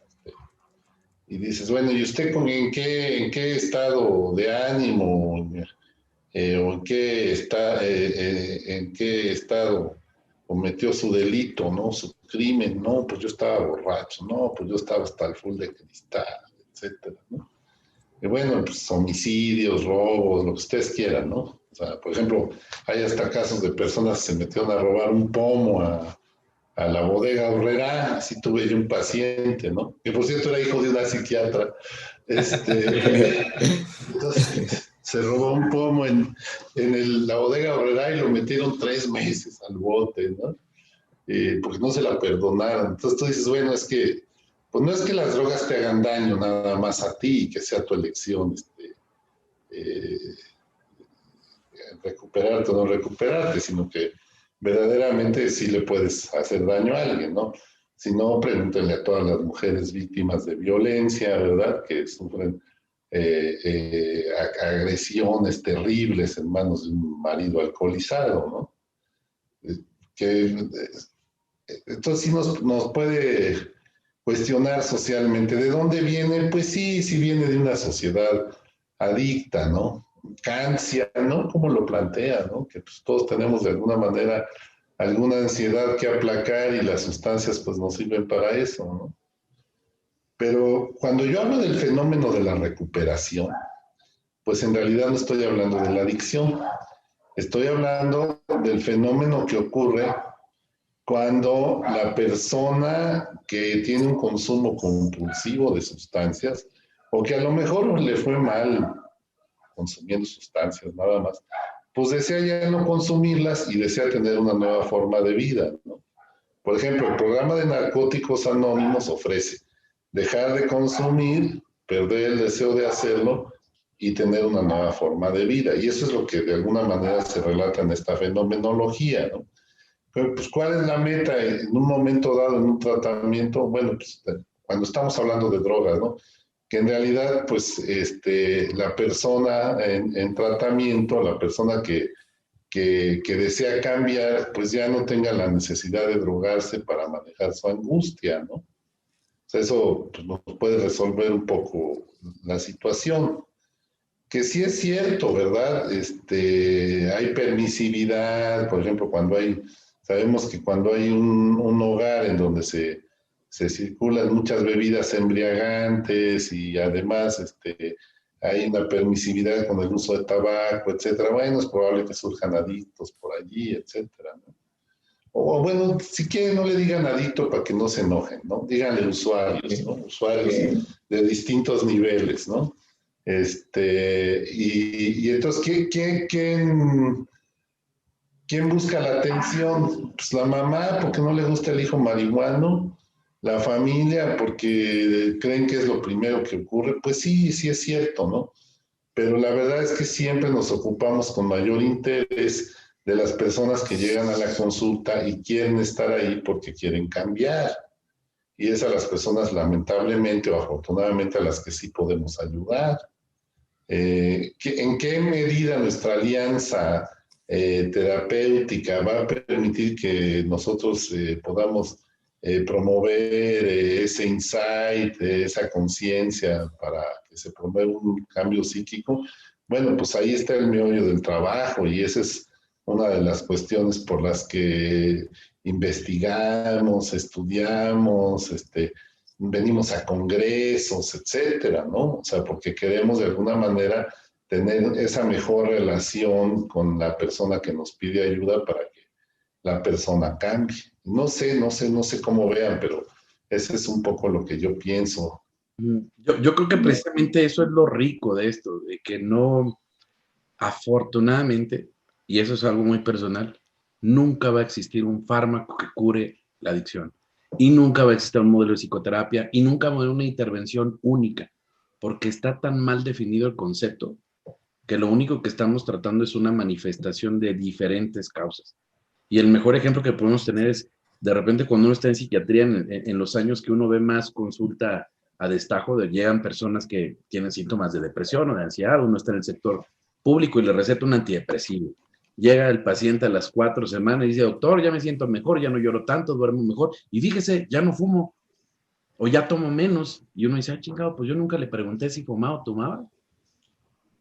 Y dices, bueno, ¿y usted en qué estado de ánimo o en qué estado cometió su delito, ¿no? Su crimen? No, pues yo estaba borracho, no, pues yo estaba hasta el full de cristal, etcétera, ¿no? Y bueno, pues homicidios, robos, lo que ustedes quieran, ¿no? O sea, por ejemplo, hay hasta casos de personas que se metieron a robar un pomo a la bodega Horrera, así tuve yo un paciente, ¿no? Que por cierto era hijo de una psiquiatra. Entonces se robó un pomo en la bodega Horrera y lo metieron 3 meses al bote, ¿no? Porque no se la perdonaron. Entonces tú dices, bueno, pues no es que las drogas te hagan daño nada más a ti, que sea tu elección, eh, recuperarte o no recuperarte, sino que verdaderamente sí le puedes hacer daño a alguien, ¿no? Si no, pregúntenle a todas las mujeres víctimas de violencia, ¿verdad? Que sufren agresiones terribles en manos de un marido alcoholizado, ¿no? Que entonces sí nos puede cuestionar socialmente. ¿De dónde viene? Pues sí viene de una sociedad adicta, ¿no? Cancia, ¿no? Como lo plantea, ¿no? Que pues, todos tenemos de alguna manera alguna ansiedad que aplacar y las sustancias pues nos sirven para eso, ¿no? Pero cuando yo hablo del fenómeno de la recuperación, pues en realidad no estoy hablando de la adicción, estoy hablando del fenómeno que ocurre cuando la persona que tiene un consumo compulsivo de sustancias, o que a lo mejor le fue mal consumiendo sustancias nada más, pues desea ya no consumirlas y desea tener una nueva forma de vida, ¿no? Por ejemplo, el programa de Narcóticos Anónimos ofrece dejar de consumir, perder el deseo de hacerlo y tener una nueva forma de vida. Y eso es lo que de alguna manera se relata en esta fenomenología, ¿no? Pero, pues, ¿cuál es la meta en un momento dado, en un tratamiento? Bueno, pues, cuando estamos hablando de drogas, ¿no? Que en realidad, pues, la persona en tratamiento, la persona que desea cambiar, pues ya no tenga la necesidad de drogarse para manejar su angustia, ¿no? O sea, eso pues, nos puede resolver un poco la situación. Que sí es cierto, ¿verdad? Hay permisividad, por ejemplo, sabemos que cuando hay un hogar en donde se circulan muchas bebidas embriagantes y además hay una permisividad con el uso de tabaco, etcétera, bueno, es probable que surjan adictos por allí, etcétera, ¿no? O bueno, si quieren no le digan adicto para que no se enojen, ¿no? Díganle usuarios, ¿no? Usuarios de distintos niveles, ¿no? Y entonces, ¿quién busca la atención? Pues la mamá, porque no le gusta el hijo marihuano, la familia, porque creen que es lo primero que ocurre. Pues sí es cierto, ¿no? Pero la verdad es que siempre nos ocupamos con mayor interés de las personas que llegan a la consulta y quieren estar ahí porque quieren cambiar. Y es a las personas, lamentablemente o afortunadamente, a las que sí podemos ayudar. ¿En qué medida nuestra alianza terapéutica va a permitir que nosotros podamos promover ese insight, esa conciencia para que se promueva un cambio psíquico? Bueno, pues ahí está el meollo del trabajo y esa es una de las cuestiones por las que investigamos, estudiamos, venimos a congresos, etcétera, ¿no? O sea, porque queremos de alguna manera tener esa mejor relación con la persona que nos pide ayuda para que la persona cambie. No sé cómo vean, pero ese es un poco lo que yo pienso. Yo creo que precisamente eso es lo rico de esto, de que no, afortunadamente, y eso es algo muy personal, nunca va a existir un fármaco que cure la adicción. Y nunca va a existir un modelo de psicoterapia y nunca va a haber una intervención única, porque está tan mal definido el concepto que lo único que estamos tratando es una manifestación de diferentes causas. Y el mejor ejemplo que podemos tener es, de repente, cuando uno está en psiquiatría, en los años que uno ve más consulta a destajo, llegan personas que tienen síntomas de depresión o de ansiedad, uno está en el sector público y le receta un antidepresivo. Llega el paciente a las 4 semanas y dice, doctor, ya me siento mejor, ya no lloro tanto, duermo mejor, y fíjese, ya no fumo, o ya tomo menos. Y uno dice, ah, chingado, pues yo nunca le pregunté si fumaba o tomaba.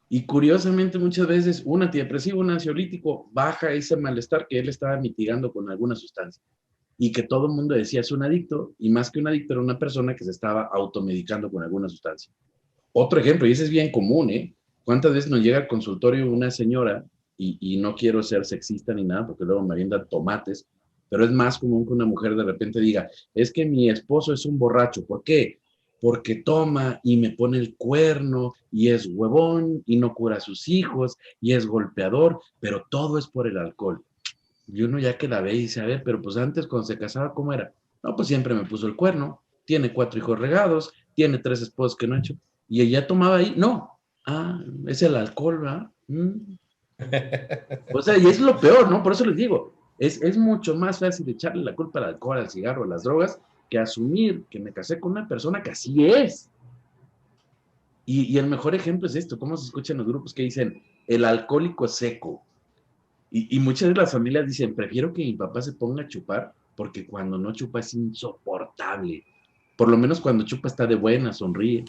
Y curiosamente, muchas veces un antidepresivo, un ansiolítico, baja ese malestar que él estaba mitigando con alguna sustancia. Y que todo el mundo decía es un adicto, y más que un adicto era una persona que se estaba automedicando con alguna sustancia. Otro ejemplo, y ese es bien común, ¿eh? ¿Cuántas veces nos llega al consultorio una señora, y no quiero ser sexista ni nada, porque luego me avientan tomates, pero es más común que una mujer de repente diga, es que mi esposo es un borracho. ¿Por qué? Porque toma y me pone el cuerno, y es huevón, y no cura a sus hijos, y es golpeador, pero todo es por el alcohol. Y uno ya que la ve y dice, a ver, pero pues antes cuando se casaba, ¿cómo era? No, pues siempre me puso el cuerno, tiene 4 hijos regados, tiene 3 esposos que no ha hecho, y ella tomaba ahí, no, ah, es el alcohol, ¿verdad? O sea, y es lo peor, ¿no? Por eso les digo, es mucho más fácil echarle la culpa al alcohol, al cigarro, a las drogas, que asumir que me casé con una persona que así es. Y el mejor ejemplo es esto, cómo se escuchan los grupos que dicen, el alcohólico seco. Y muchas de las familias dicen, prefiero que mi papá se ponga a chupar, porque cuando no chupa es insoportable. Por lo menos cuando chupa está de buena, sonríe.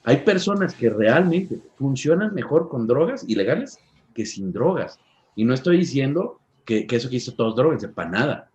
Hay personas que realmente funcionan mejor con drogas ilegales que sin drogas. Y no estoy diciendo que eso que hizo todos drogas, de para nada.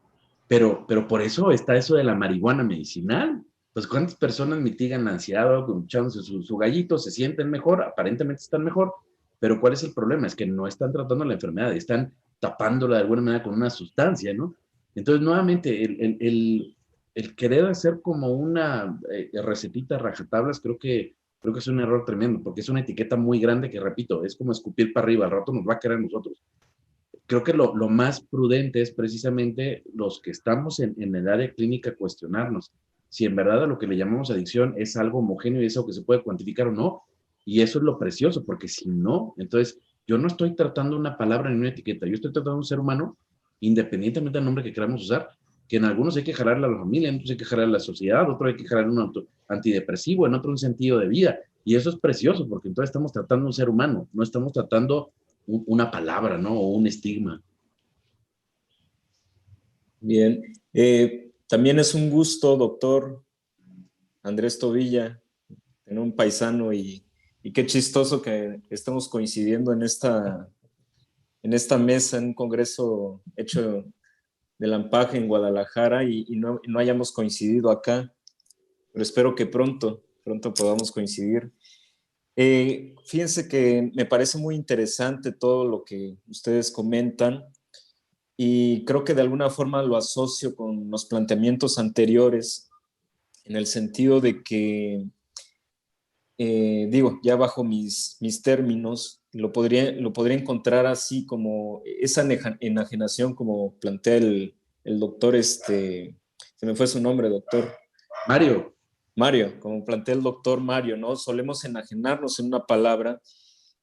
Pero por eso está eso de la marihuana medicinal. Pues cuántas personas mitigan la ansiedad o echándose su gallito, se sienten mejor, aparentemente están mejor, pero ¿cuál es el problema? Es que no están tratando la enfermedad, están tapándola de alguna manera con una sustancia, ¿no? Entonces, nuevamente, el querer hacer como una recetita rajatablas, creo que es un error tremendo, porque es una etiqueta muy grande que, repito, es como escupir para arriba, al rato nos va a quedar a nosotros. Creo que lo más prudente es precisamente los que estamos en el área clínica cuestionarnos si en verdad a lo que le llamamos adicción es algo homogéneo y es algo que se puede cuantificar o no. Y eso es lo precioso, porque si no, entonces yo no estoy tratando una palabra ni una etiqueta, yo estoy tratando un ser humano, independientemente del nombre que queramos usar, que en algunos hay que jalarle a la familia, en otros hay que jalarle a la sociedad, otros hay que jalarle un antidepresivo, en otro un sentido de vida. Y eso es precioso, porque entonces estamos tratando un ser humano, no estamos tratando una palabra, ¿no? O un estigma. Bien. También es un gusto, doctor Andrés Tobilla, tener un paisano y qué chistoso que estemos coincidiendo en esta mesa, en un congreso hecho de Lampaj en Guadalajara y no hayamos coincidido acá, pero espero que pronto podamos coincidir. Fíjense que me parece muy interesante todo lo que ustedes comentan y creo que de alguna forma lo asocio con los planteamientos anteriores en el sentido de que, digo, ya bajo mis términos, lo podría encontrar así como esa enajenación como plantea el doctor, se me fue su nombre, doctor. Mario, como plantea el doctor Mario, ¿no? Solemos enajenarnos en una palabra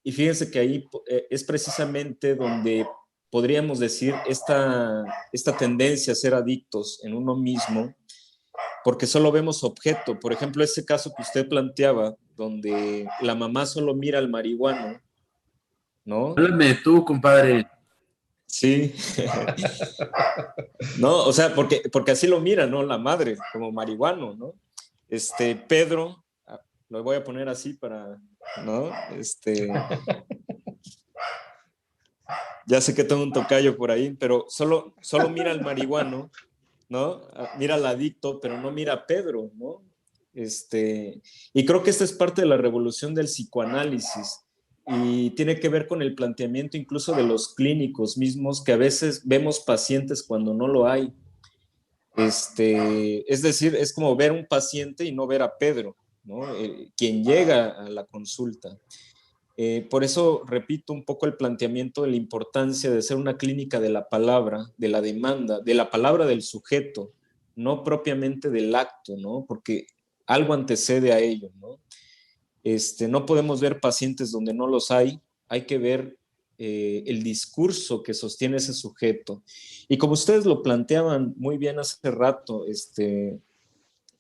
y fíjense que ahí es precisamente donde podríamos decir esta tendencia a ser adictos en uno mismo, porque solo vemos objeto. Por ejemplo, ese caso que usted planteaba, donde la mamá solo mira al marihuano, ¿no? Háblame tú, compadre. Sí. No, o sea, porque así lo mira, ¿no? La madre, como marihuano, ¿no? Pedro, lo voy a poner así para, ¿no? Ya sé que tengo un tocayo por ahí, pero solo mira al marihuano, ¿no? Mira al adicto, pero no mira a Pedro, ¿no? Y creo que esta es parte de la revolución del psicoanálisis y tiene que ver con el planteamiento incluso de los clínicos mismos, que a veces vemos pacientes cuando no lo hay. Es decir, es como ver un paciente y no ver a Pedro, ¿no? Quien llega a la consulta. Por eso repito un poco el planteamiento de la importancia de ser una clínica de la palabra, de la demanda, de la palabra del sujeto, no propiamente del acto, ¿no? Porque algo antecede a ello, ¿no? No podemos ver pacientes donde no los hay hay que ver el discurso que sostiene ese sujeto. Y como ustedes lo planteaban muy bien hace rato,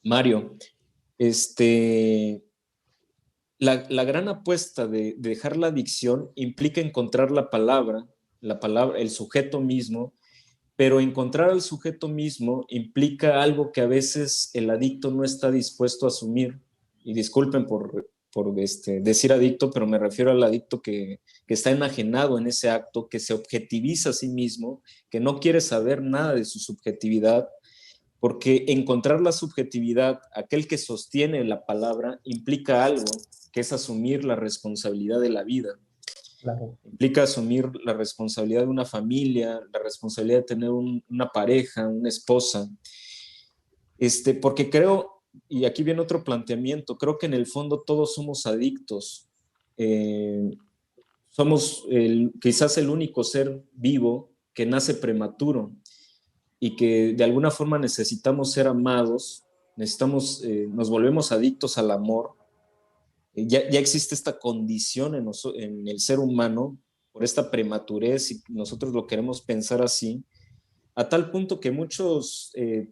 Mario, la gran apuesta de dejar la adicción implica encontrar la palabra, el sujeto mismo, pero encontrar al sujeto mismo implica algo que a veces el adicto no está dispuesto a asumir. Y disculpen por decir adicto, pero me refiero al adicto que está enajenado en ese acto, que se objetiviza a sí mismo, que no quiere saber nada de su subjetividad, porque encontrar la subjetividad, aquel que sostiene la palabra, implica algo, que es asumir la responsabilidad de la vida. Claro. Implica asumir la responsabilidad de una familia, la responsabilidad de tener una pareja, una esposa. Porque creo, y aquí viene otro planteamiento, creo que en el fondo todos somos adictos. Somos quizás el único ser vivo que nace prematuro y que de alguna forma necesitamos ser amados, nos volvemos adictos al amor. Ya existe esta condición en el ser humano por esta prematurez y nosotros lo queremos pensar así, a tal punto que muchos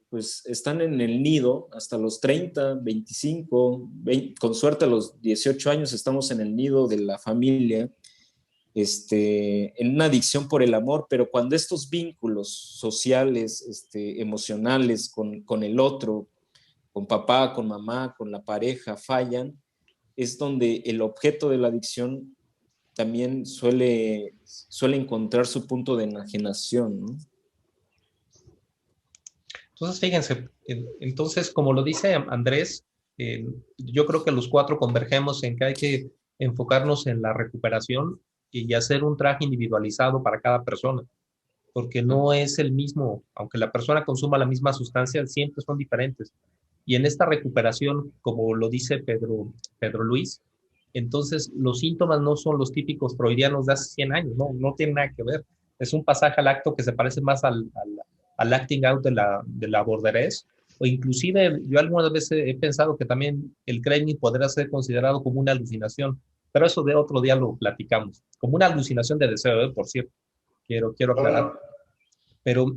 pues están en el nido hasta los 30, 25, 20, con suerte a los 18 años estamos en el nido de la familia, en una adicción por el amor, pero cuando estos vínculos sociales, emocionales con el otro, con papá, con mamá, con la pareja, fallan, es donde el objeto de la adicción también suele encontrar su punto de enajenación, ¿no? Entonces, fíjense, entonces, como lo dice Andrés, yo creo que los cuatro convergemos en que hay que enfocarnos en la recuperación y hacer un traje individualizado para cada persona, porque no es el mismo, aunque la persona consuma la misma sustancia, siempre son diferentes. Y en esta recuperación, como lo dice Pedro Luis, entonces los síntomas no son los típicos freudianos de hace 100 años, no tiene nada que ver. Es un pasaje al acto que se parece más al acting out de la borderés, o inclusive yo algunas veces he pensado que también el craving podrá ser considerado como una alucinación, pero eso de otro día lo platicamos, como una alucinación de deseo, por cierto, quiero aclarar. Pero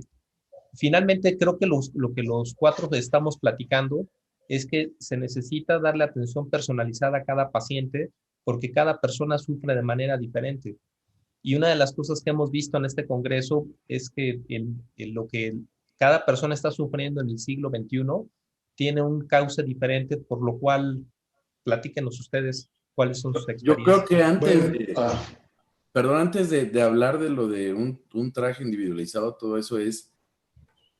finalmente creo que lo que los cuatro estamos platicando es que se necesita darle atención personalizada a cada paciente porque cada persona sufre de manera diferente. Y una de las cosas que hemos visto en este congreso es que lo que cada persona está sufriendo en el siglo XXI tiene un cauce diferente, por lo cual platíquenos ustedes cuáles son sus experiencias. Yo creo que antes de hablar de lo de un traje individualizado, todo eso es,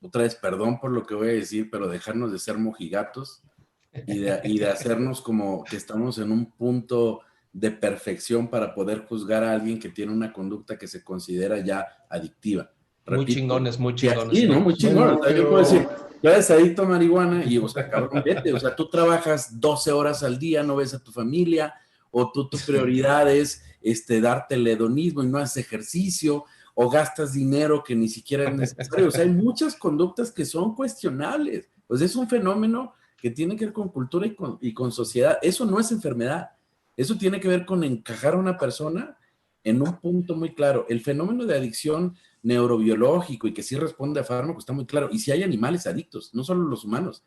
otra vez, perdón por lo que voy a decir, pero dejarnos de ser mojigatos y de hacernos como que estamos en un punto de perfección para poder juzgar a alguien que tiene una conducta que se considera ya adictiva. Repito, muy chingones. Sí, ¿no? Muy chingones. Bueno, pero... Yo puedo decir, tú eres adicto a marihuana y, o sea, cabrón, vete. O sea, tú trabajas 12 horas al día, no ves a tu familia, o tu prioridad es darte el hedonismo y no haces ejercicio, o gastas dinero que ni siquiera es necesario. O sea, hay muchas conductas que son cuestionables. Pues es un fenómeno que tiene que ver con cultura y con sociedad. Eso no es enfermedad. Eso tiene que ver con encajar a una persona en un punto muy claro. El fenómeno de adicción neurobiológico y que sí responde a fármacos está muy claro. Y si hay animales adictos, no solo los humanos.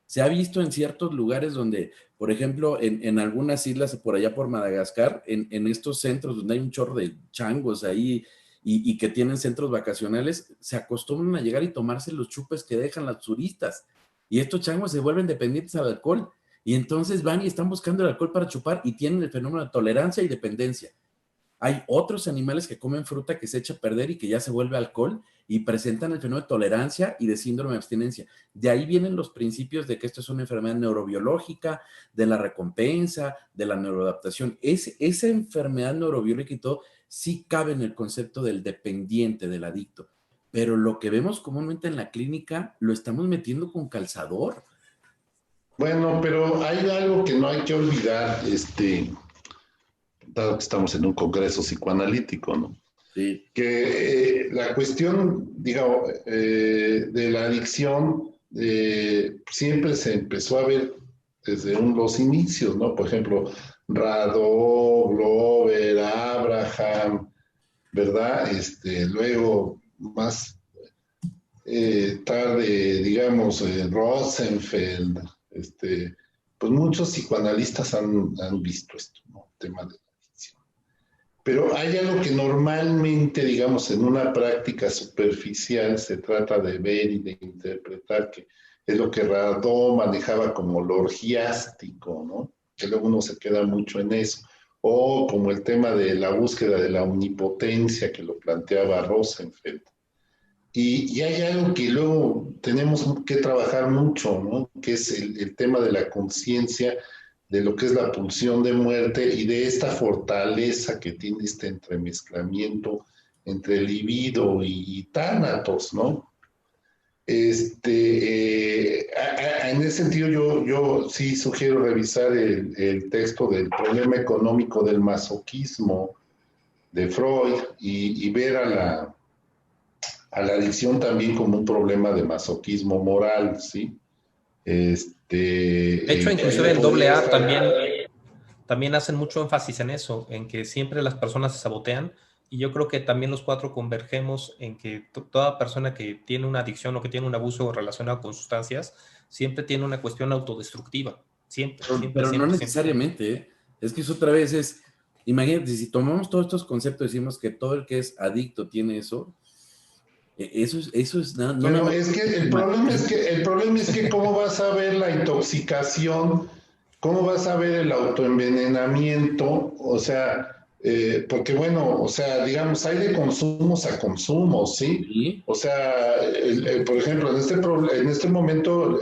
Se ha visto en ciertos lugares donde, por ejemplo, en algunas islas por allá por Madagascar, en estos centros donde hay un chorro de changos ahí y que tienen centros vacacionales, se acostumbran a llegar y tomarse los chupes que dejan los turistas. Y estos changos se vuelven dependientes al alcohol. Y entonces van y están buscando el alcohol para chupar y tienen el fenómeno de tolerancia y dependencia. Hay otros animales que comen fruta que se echa a perder y que ya se vuelve alcohol y presentan el fenómeno de tolerancia y de síndrome de abstinencia. De ahí vienen los principios de que esto es una enfermedad neurobiológica, de la recompensa, de la neuroadaptación. Esa enfermedad neurobiológica y todo sí cabe en el concepto del dependiente, del adicto. Pero lo que vemos comúnmente en la clínica lo estamos metiendo con calzador. Bueno, pero hay algo que no hay que olvidar, dado que estamos en un congreso psicoanalítico, ¿no? Sí. Que la cuestión, digamos, de la adicción siempre se empezó a ver desde los inicios, ¿no? Por ejemplo, Radó, Glover, Abraham, ¿verdad? Luego, más tarde, digamos, Rosenfeld, pues muchos psicoanalistas han visto esto, ¿no? El tema de la adicción. Pero hay algo que normalmente, digamos, en una práctica superficial se trata de ver y de interpretar, que es lo que Radó manejaba como lo orgiástico, ¿no? Que luego uno se queda mucho en eso. O como el tema de la búsqueda de la omnipotencia que lo planteaba Rosenfeld. Y hay algo que luego tenemos que trabajar mucho, ¿no? Que es el tema de la conciencia de lo que es la pulsión de muerte y de esta fortaleza que tiene este entremezclamiento entre libido y tánatos, ¿no? En ese sentido yo sí sugiero revisar el texto del problema económico del masoquismo de Freud y ver a la adicción también como un problema de masoquismo moral, ¿sí? De hecho, inclusive en AA también hacen mucho énfasis en eso, en que siempre las personas se sabotean, y yo creo que también los cuatro convergemos en que toda persona que tiene una adicción o que tiene un abuso relacionado con sustancias, siempre tiene una cuestión autodestructiva. Siempre, Pero no siempre. necesariamente, ¿eh? Es que eso otra vez es, imagínate, si tomamos todos estos conceptos, decimos que todo el que es adicto tiene eso, eso es nada. Pero es que el problema es que cómo vas a ver la intoxicación, cómo vas a ver el autoenvenenamiento, o sea, porque bueno, o sea, digamos, hay de consumos a consumos, ¿sí? ¿Sí? O sea, por ejemplo, en este momento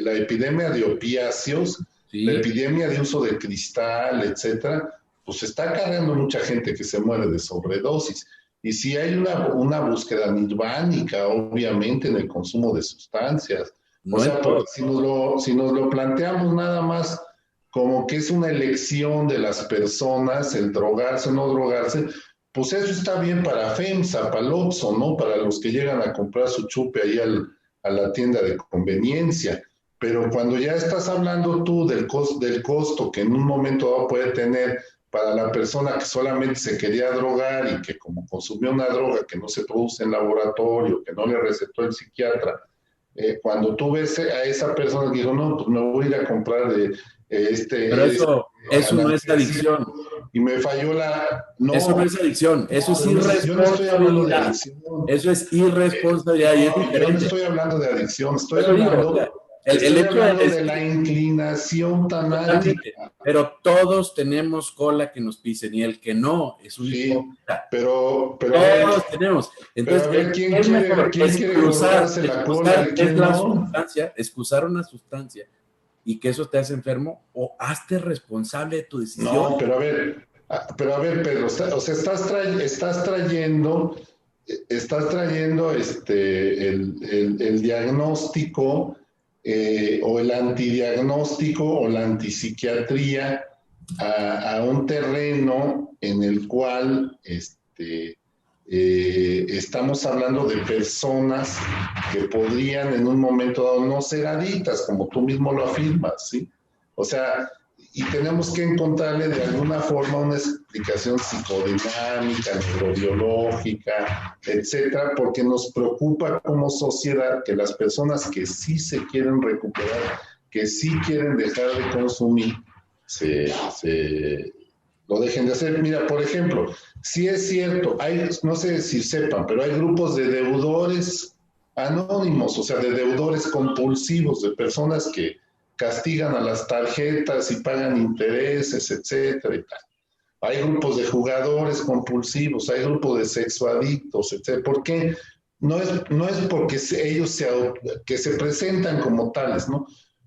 la epidemia de opiáceos, Sí. la epidemia de uso de cristal, etcétera, pues está cargando mucha gente que se muere de sobredosis. Y sí hay una búsqueda nirvánica, obviamente, en el consumo de sustancias. No O sea, en porque todo. si nos lo planteamos nada más como que es una elección de las personas, el drogarse o no drogarse, pues eso está bien para FEMSA, para el Oxxo, ¿no? Para los que llegan a comprar su chupe ahí a la tienda de conveniencia. Pero cuando ya estás hablando tú del costo que en un momento dado puede tener para la persona que solamente se quería drogar y que como consumió una droga que no se produce en laboratorio, que no le recetó el psiquiatra, cuando tú ves a esa persona que dijo, no, pues me voy a ir a comprar Pero eso no es adicción. y me falló no, eso no es adicción, eso es yo no estoy hablando de irresponsabilidad. adicción. Eso es irresponsabilidad y es Yo no diferente. estoy hablando de adicción, estoy Pero digo, hablando, o sea, el hecho de la inclinación tanática. Pero todos tenemos cola que nos pisen y el que no es un Sí, hipócrita. pero Todos tenemos. Entonces, a ver, ¿quién es mejor quiere cortarse la cola y quién no? Excusar una sustancia y que eso te hace enfermo, o hazte responsable de tu decisión. No, pero a ver, Pedro, o sea, estás trayendo el diagnóstico o el antidiagnóstico o la antipsiquiatría a un terreno en el cual estamos hablando de personas que podrían en un momento dado no ser adictas, como tú mismo lo afirmas, ¿sí? O sea, y tenemos que encontrarle de alguna forma una explicación psicodinámica, neurobiológica, etcétera, porque nos preocupa como sociedad que las personas que sí se quieren recuperar, que sí quieren dejar de consumir, lo dejen de hacer. Mira, por ejemplo, sí es cierto, no sé si sepan, pero hay grupos de deudores anónimos, o sea, de deudores compulsivos, de personas que castigan a las tarjetas y pagan intereses, etcétera y tal. Hay grupos de jugadores compulsivos, hay grupos de sexoadictos, etcétera. ¿Por qué? No es porque ellos que se presentan como tales, ¿no?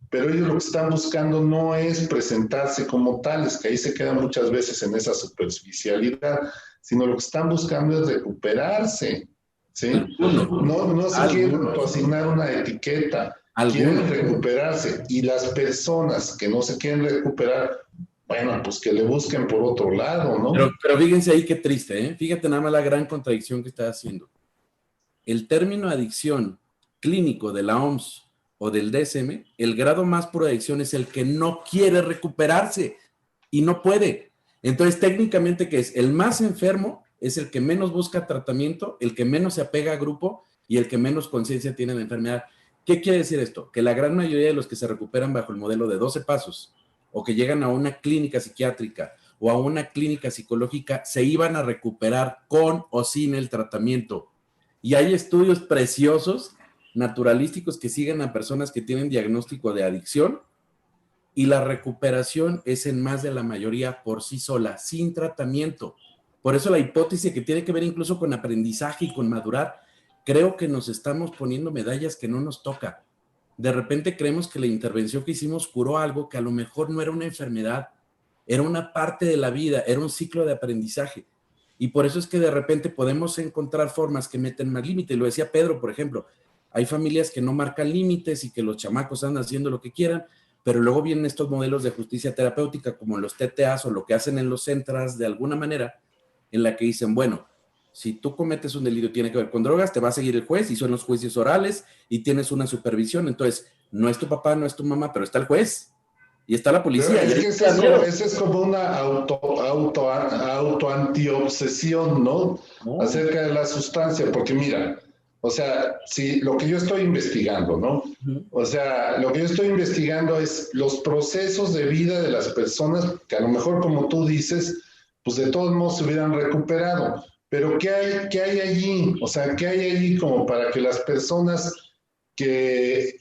Pero ellos lo que están buscando no es presentarse como tales, que ahí se quedan muchas veces en esa superficialidad, sino lo que están buscando es recuperarse, ¿sí? No se quieren asignar una etiqueta, quieren recuperarse, y las personas que no se quieren recuperar, bueno, pues que le busquen por otro lado, ¿no? Pero fíjense ahí qué triste, ¿eh? Fíjate nada más la gran contradicción que está haciendo. El término adicción clínico de la OMS o del DSM, el grado más por adicción es el que no quiere recuperarse. y no puede. Entonces, técnicamente, ¿qué es? El más enfermo es el que menos busca tratamiento, el que menos se apega a grupo y el que menos conciencia tiene de la enfermedad. ¿Qué quiere decir esto? Que la gran mayoría de los que se recuperan bajo el modelo de 12 pasos o que llegan a una clínica psiquiátrica o a una clínica psicológica se iban a recuperar con o sin el tratamiento. Y hay estudios preciosos, naturalísticos, que siguen a personas que tienen diagnóstico de adicción y la recuperación es en más de la mayoría por sí sola, sin tratamiento. Por eso la hipótesis que tiene que ver incluso con aprendizaje y con madurar, creo que nos estamos poniendo medallas que no nos toca. De repente creemos que la intervención que hicimos curó algo que a lo mejor no era una enfermedad, era una parte de la vida, era un ciclo de aprendizaje. Y por eso es que de repente podemos encontrar formas que meten más límite. Lo decía Pedro, por ejemplo, hay familias que no marcan límites y que los chamacos andan haciendo lo que quieran, pero luego vienen estos modelos de justicia terapéutica como los TTAs o lo que hacen en los centros de alguna manera, en la que dicen, bueno, si tú cometes un delito tiene que ver con drogas, te va a seguir el juez y son los juicios orales y tienes una supervisión. Entonces, no es tu papá, no es tu mamá, pero está el juez y está la policía. Pero es que ese es como una auto antiobsesión, ¿no? No. Acerca de la sustancia, porque mira, o sea, si lo que yo estoy investigando, ¿no? O sea, lo que yo estoy investigando es los procesos de vida de las personas que a lo mejor, como tú dices, pues de todos modos se hubieran recuperado. Pero ¿qué hay allí? O sea, ¿qué hay allí como para que las personas que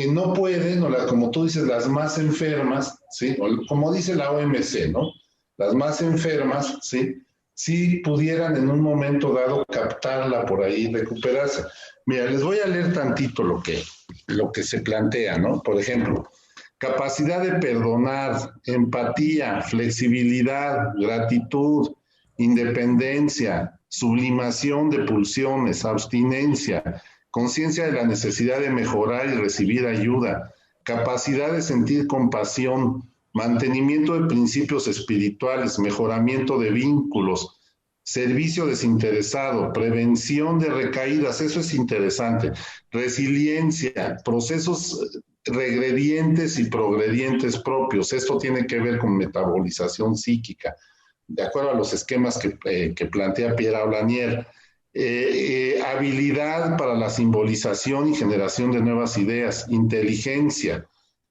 no pueden, o como tú dices, las más enfermas, ¿sí? O como dice la OMC, ¿no? Las más enfermas, ¿sí? Sí pudieran en un momento dado captarla por ahí, recuperarse. Mira, les voy a leer tantito lo que se plantea, ¿no? Por ejemplo, capacidad de perdonar, empatía, flexibilidad, gratitud, independencia, sublimación de pulsiones, abstinencia, conciencia de la necesidad de mejorar y recibir ayuda, capacidad de sentir compasión, mantenimiento de principios espirituales, mejoramiento de vínculos, servicio desinteresado, prevención de recaídas, eso es interesante, resiliencia, procesos regredientes y progredientes propios, esto tiene que ver con metabolización psíquica, de acuerdo a los esquemas que plantea Pierre Aulanier. Habilidad para la simbolización y generación de nuevas ideas, inteligencia,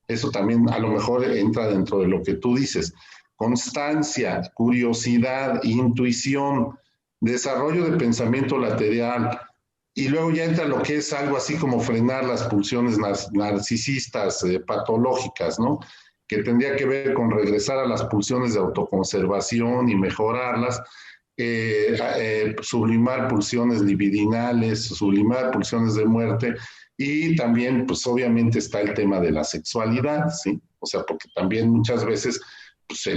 eso también a lo mejor entra dentro de lo que tú dices, constancia, curiosidad, intuición, desarrollo de pensamiento lateral, y luego ya entra lo que es algo así como frenar las pulsiones narcisistas, patológicas, ¿no? Que tendría que ver con regresar a las pulsiones de autoconservación y mejorarlas, sublimar pulsiones libidinales, sublimar pulsiones de muerte, y también, pues obviamente está el tema de la sexualidad, ¿sí? O sea, porque también muchas veces pues,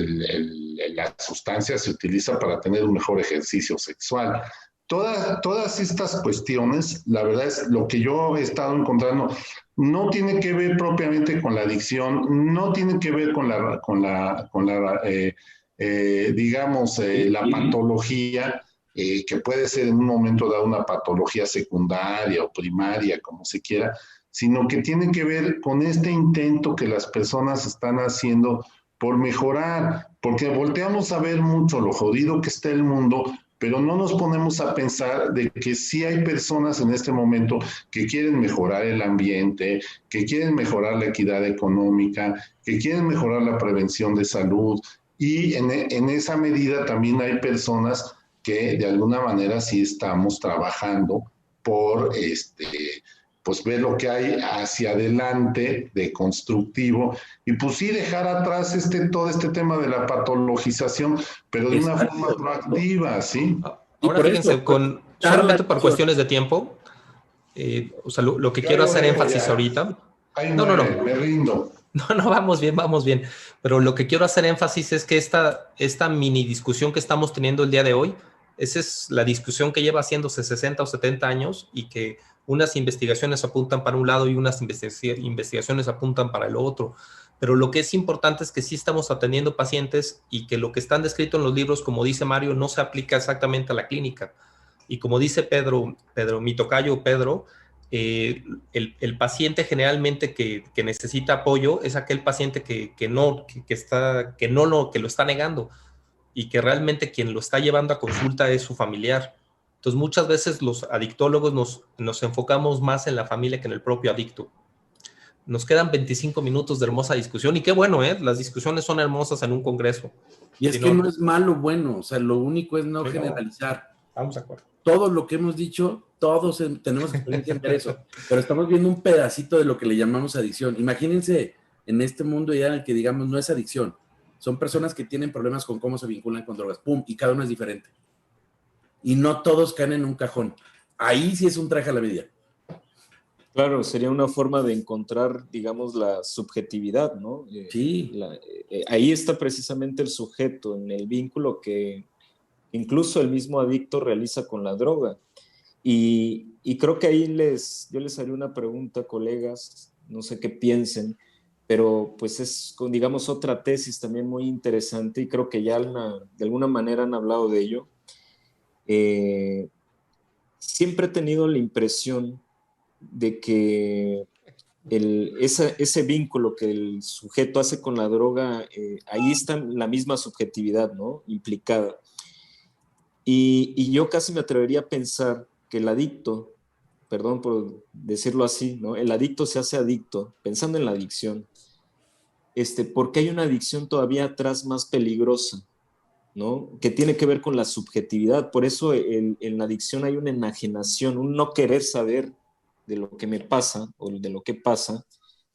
la sustancia se utiliza para tener un mejor ejercicio sexual. Todas estas cuestiones, la verdad es lo que yo he estado encontrando, no tiene que ver propiamente con la adicción, no tiene que ver con la patología, que puede ser en un momento dado una patología secundaria o primaria, como se quiera, sino que tiene que ver con este intento que las personas están haciendo por mejorar, porque volteamos a ver mucho lo jodido que está el mundo, pero no nos ponemos a pensar de que sí hay personas en este momento que quieren mejorar el ambiente, que quieren mejorar la equidad económica, que quieren mejorar la prevención de salud, y en esa medida también hay personas que de alguna manera sí estamos trabajando por pues ver lo que hay hacia adelante de constructivo y pues sí dejar atrás todo este tema de la patologización, pero de una forma proactiva, ¿sí? Ahora fíjense, solamente por cuestiones de tiempo, o sea, lo que quiero hacer énfasis ahorita... No, me rindo. No, vamos bien. Pero lo que quiero hacer énfasis es que esta mini discusión que estamos teniendo el día de hoy, esa es la discusión que lleva haciéndose 60 o 70 años y que unas investigaciones apuntan para un lado y unas investigaciones apuntan para el otro. Pero lo que es importante es que sí estamos atendiendo pacientes y que lo que están descrito en los libros, como dice Mario, no se aplica exactamente a la clínica. Y como dice Pedro, mi tocayo Pedro, el paciente generalmente que necesita apoyo es aquel paciente que lo está negando y que realmente quien lo está llevando a consulta es su familiar. Entonces, muchas veces los adictólogos nos enfocamos más en la familia que en el propio adicto. Nos quedan 25 minutos de hermosa discusión y qué bueno, ¿eh? Las discusiones son hermosas en un congreso. Y es que no es malo bueno, o sea, lo único es no generalizar. Vamos de acuerdo. Todo lo que hemos dicho, todos tenemos experiencia en ver eso, pero estamos viendo un pedacito de lo que le llamamos adicción. Imagínense en este mundo ya en el que digamos no es adicción, son personas que tienen problemas con cómo se vinculan con drogas, pum, y cada uno es diferente. Y no todos caen en un cajón. Ahí sí es un traje a la medida. Claro, sería una forma de encontrar, digamos, la subjetividad, ¿no? Sí. Ahí está precisamente el sujeto, en el vínculo que incluso el mismo adicto realiza con la droga. Y creo que ahí yo les haría una pregunta, colegas, no sé qué piensen, pero pues es, digamos, otra tesis también muy interesante y creo que ya de alguna manera han hablado de ello. Siempre he tenido la impresión de que ese vínculo que el sujeto hace con la droga, ahí está la misma subjetividad, ¿no? Implicada. Y yo casi me atrevería a pensar que el adicto, perdón por decirlo así, ¿no? El adicto se hace adicto, pensando en la adicción, porque hay una adicción todavía atrás más peligrosa, ¿no? Que tiene que ver con la subjetividad. Por eso en la adicción hay una enajenación, un no querer saber de lo que me pasa o de lo que pasa,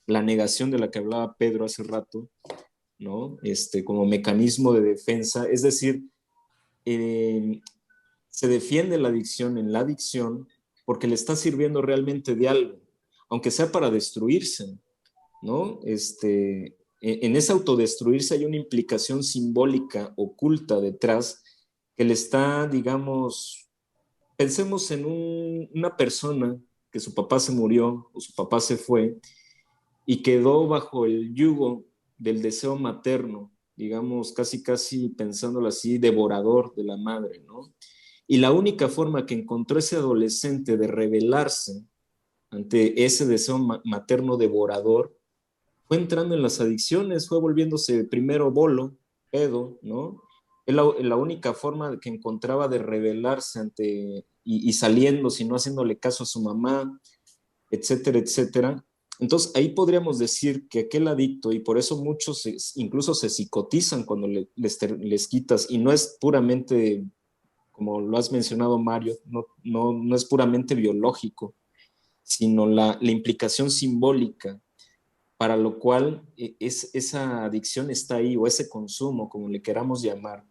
la negación de la que hablaba Pedro hace rato, ¿no? Como mecanismo de defensa, es decir, se defiende la adicción en la adicción porque le está sirviendo realmente de algo, aunque sea para destruirse, ¿no? En ese autodestruirse hay una implicación simbólica oculta detrás que le está, digamos, pensemos en una persona que su papá se murió o su papá se fue y quedó bajo el yugo del deseo materno, digamos, casi pensándolo así, devorador de la madre, ¿no? Y la única forma que encontró ese adolescente de rebelarse ante ese deseo materno devorador fue entrando en las adicciones, fue volviéndose primero bolo, pedo, ¿no? Es la única forma que encontraba de rebelarse ante y saliendo, si no haciéndole caso a su mamá, etcétera, etcétera. Entonces, ahí podríamos decir que aquel adicto, y por eso muchos incluso se psicotizan cuando les quitas, y no es puramente, como lo has mencionado, Mario, no es puramente biológico, sino la implicación simbólica, para lo cual esa adicción está ahí, o ese consumo, como le queramos llamar.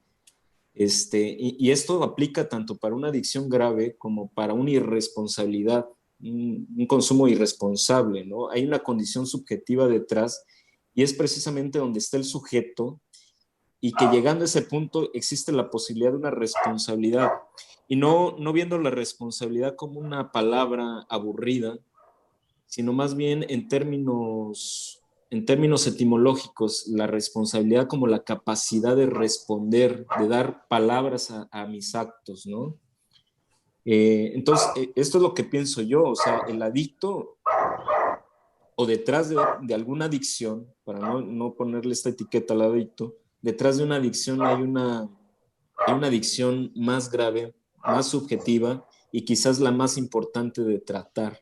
Y esto aplica tanto para una adicción grave como para una irresponsabilidad, un consumo irresponsable, ¿no? Hay una condición subjetiva detrás y es precisamente donde está el sujeto y que llegando a ese punto existe la posibilidad de una responsabilidad y no viendo la responsabilidad como una palabra aburrida, sino más bien en términos etimológicos, la responsabilidad como la capacidad de responder, de dar palabras a mis actos, ¿no? Entonces, esto es lo que pienso yo, o sea, el adicto o detrás de alguna adicción, para no ponerle esta etiqueta al adicto, detrás de una adicción hay una adicción más grave, más subjetiva y quizás la más importante de tratar,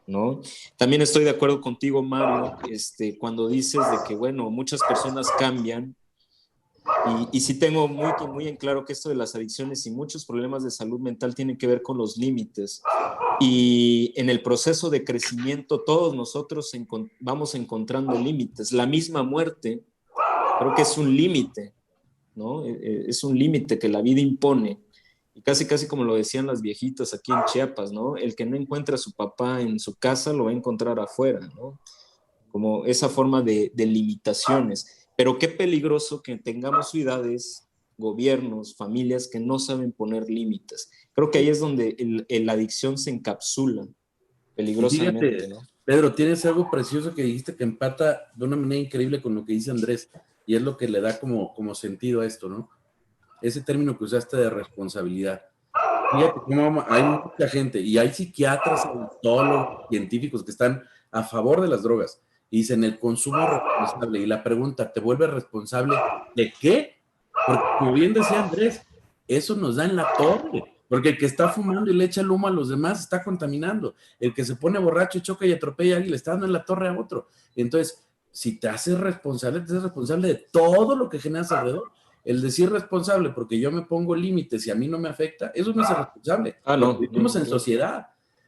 ¿no? También estoy de acuerdo contigo, Mario, cuando dices de que, bueno, muchas personas cambian y sí tengo muy, muy en claro que esto de las adicciones y muchos problemas de salud mental tienen que ver con los límites. Y en el proceso de crecimiento todos nosotros vamos encontrando límites. La misma muerte creo que es un límite, ¿no? Es un límite que la vida impone. Y casi como lo decían las viejitas aquí en Chiapas, ¿no? El que no encuentra a su papá en su casa lo va a encontrar afuera, ¿no? Como esa forma de limitaciones. Pero qué peligroso que tengamos ciudades, gobiernos, familias que no saben poner límites. Creo que ahí es donde la adicción se encapsula peligrosamente, Fíjate, ¿no? Pedro, tienes algo precioso que dijiste que empata de una manera increíble con lo que dice Andrés, y es lo que le da como sentido a esto, ¿no? Ese término que usaste de responsabilidad. fíjate cómo hay mucha gente, y hay psiquiatras, adictólogos, científicos que están a favor de las drogas, y dicen el consumo responsable, y la pregunta, ¿te vuelves responsable de qué? Porque como bien decía Andrés, eso nos da en la torre, porque el que está fumando y le echa el humo a los demás está contaminando, el que se pone borracho, choca y atropella a alguien, le está dando en la torre a otro. Entonces, si te haces responsable, te haces responsable de todo lo que generas alrededor. El decir responsable porque yo me pongo límites y a mí no me afecta, eso no es ser responsable. No, Vivimos en sociedad.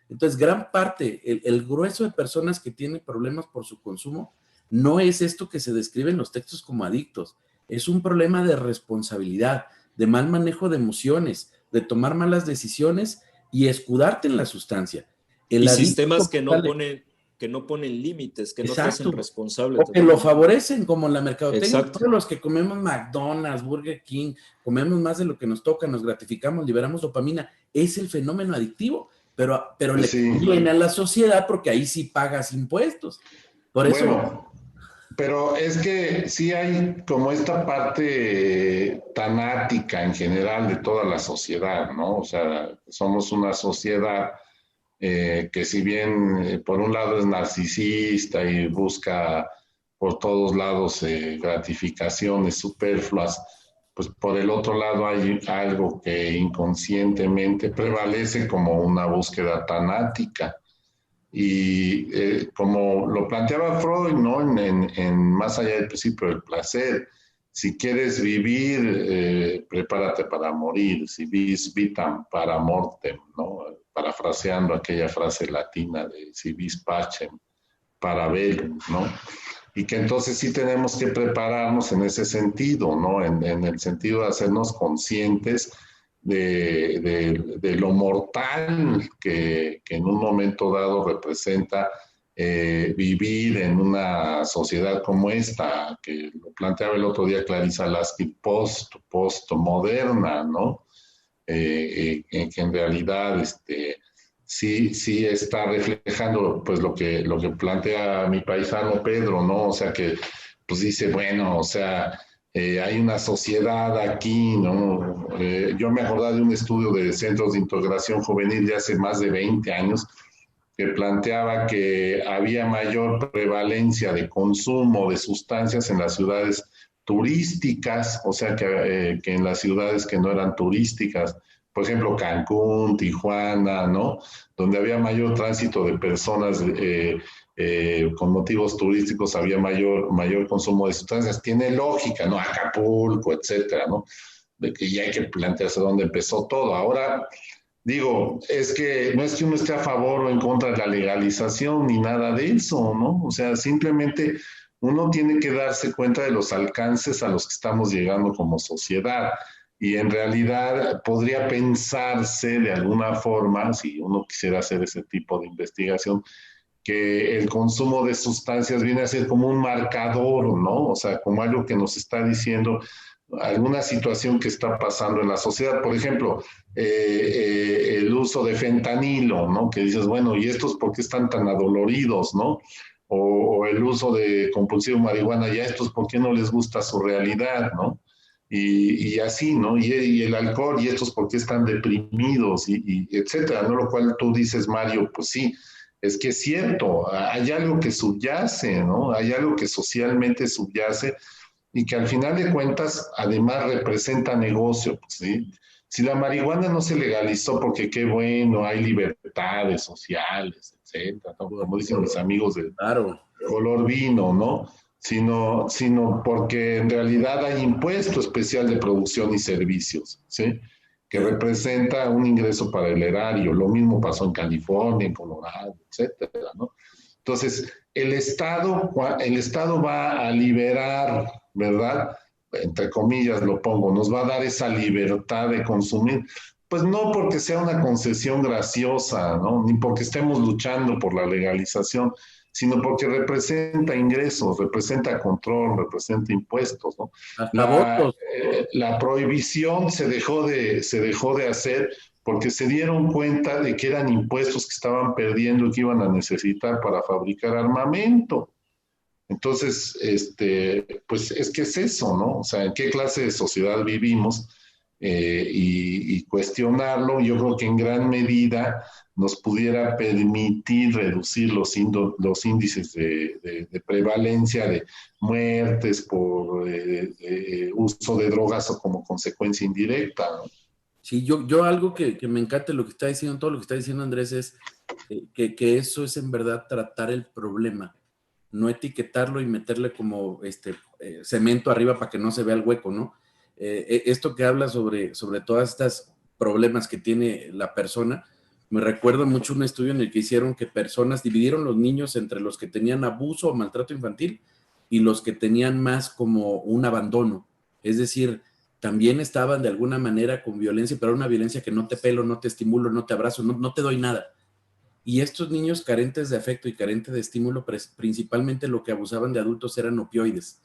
Entonces, gran parte, el grueso de personas que tienen problemas por su consumo, no es esto que se describe en los textos como adictos, es un problema de responsabilidad, de mal manejo de emociones, de tomar malas decisiones y escudarte en la sustancia. Y sistemas que no ponen límites, que no te hacen responsable. O que lo favorecen, como en la mercadotecnia. Exacto. Todos los que comemos McDonald's, Burger King, comemos más de lo que nos toca, nos gratificamos, liberamos dopamina. Es el fenómeno adictivo, pero le conviene a la sociedad porque ahí sí pagas impuestos. Por eso... Bueno, pero es que sí hay como esta parte tanática en general de toda la sociedad, ¿no? O sea, somos una sociedad que si bien por un lado es narcisista y busca por todos lados gratificaciones superfluas, pues por el otro lado hay algo que inconscientemente prevalece como una búsqueda tanática. Y como lo planteaba Freud, ¿no? Más allá del principio del placer, si quieres vivir, prepárate para morir, si vis vitam para mortem, ¿no? Parafraseando aquella frase latina de si vis pacem para bellum, ¿no? Y que entonces sí tenemos que prepararnos en ese sentido, ¿no? En el sentido de hacernos conscientes de lo mortal que en un momento dado representa vivir en una sociedad como esta, que lo planteaba el otro día Clarissa Lasky, postmoderna, ¿no? Que en realidad sí está reflejando pues lo que plantea mi paisano Pedro, ¿no? O sea que pues dice, bueno, o sea, hay una sociedad aquí, ¿no? Yo me acordaba de un estudio de centros de integración juvenil de hace más de 20 años que planteaba que había mayor prevalencia de consumo de sustancias en las ciudades turísticas, o sea que en las ciudades que no eran turísticas, por ejemplo Cancún, Tijuana, ¿no? Donde había mayor tránsito de personas con motivos turísticos, había mayor consumo de sustancias. Tiene lógica, ¿no? Acapulco, etcétera, ¿no? De que ya hay que plantearse dónde empezó todo. Ahora, digo, es que no es que uno esté a favor o en contra de la legalización ni nada de eso, ¿no? O sea, simplemente uno tiene que darse cuenta de los alcances a los que estamos llegando como sociedad. Y en realidad podría pensarse de alguna forma, si uno quisiera hacer ese tipo de investigación, que el consumo de sustancias viene a ser como un marcador, ¿no? O sea, como algo que nos está diciendo alguna situación que está pasando en la sociedad. Por ejemplo, el uso de fentanilo, ¿no? Que dices, bueno, ¿y estos por qué están tan adoloridos, no? O el uso de compulsivo marihuana, ¿y a estos por qué no les gusta su realidad, no? Y así, ¿no? Y el alcohol, ¿y estos por qué están deprimidos? Y etcétera, ¿no? Lo cual tú dices, Mario, pues sí, es que es cierto, hay algo que subyace, ¿no? Hay algo que socialmente subyace y que al final de cuentas además representa negocio, pues, ¿sí? Si la marihuana no se legalizó porque qué bueno, hay libertades sociales, etcétera, ¿no? Como dicen mis amigos de color vino, ¿no? Sino porque en realidad hay impuesto especial de producción y servicios, ¿sí? Que representa un ingreso para el erario. Lo mismo pasó en California, en Colorado, etcétera, ¿no? Entonces, el Estado va a liberar, ¿verdad? Entre comillas lo pongo, nos va a dar esa libertad de consumir. Pues no porque sea una concesión graciosa, ¿no? Ni porque estemos luchando por la legalización, sino porque representa ingresos, representa control, representa impuestos, ¿no? La prohibición se dejó de hacer porque se dieron cuenta de que eran impuestos que estaban perdiendo y que iban a necesitar para fabricar armamento. Entonces, pues es que es eso, ¿no? O sea, ¿en qué clase de sociedad vivimos? y cuestionarlo, yo creo que en gran medida nos pudiera permitir reducir los índices de prevalencia de muertes por uso de drogas o como consecuencia indirecta, ¿no? Sí, yo algo que me encanta lo que está diciendo, todo lo que está diciendo Andrés, es que eso es en verdad tratar el problema, no etiquetarlo y meterle como cemento arriba para que no se vea el hueco, ¿no? Esto que habla sobre todas estas problemas que tiene la persona, me recuerda mucho un estudio en el que hicieron que personas dividieron los niños entre los que tenían abuso o maltrato infantil y los que tenían más como un abandono. Es decir, también estaban de alguna manera con violencia, pero era una violencia que no te pelo, no te estimulo, no te abrazo, no te doy nada. Y estos niños carentes de afecto y carentes de estímulo, principalmente lo que abusaban de adultos eran opioides.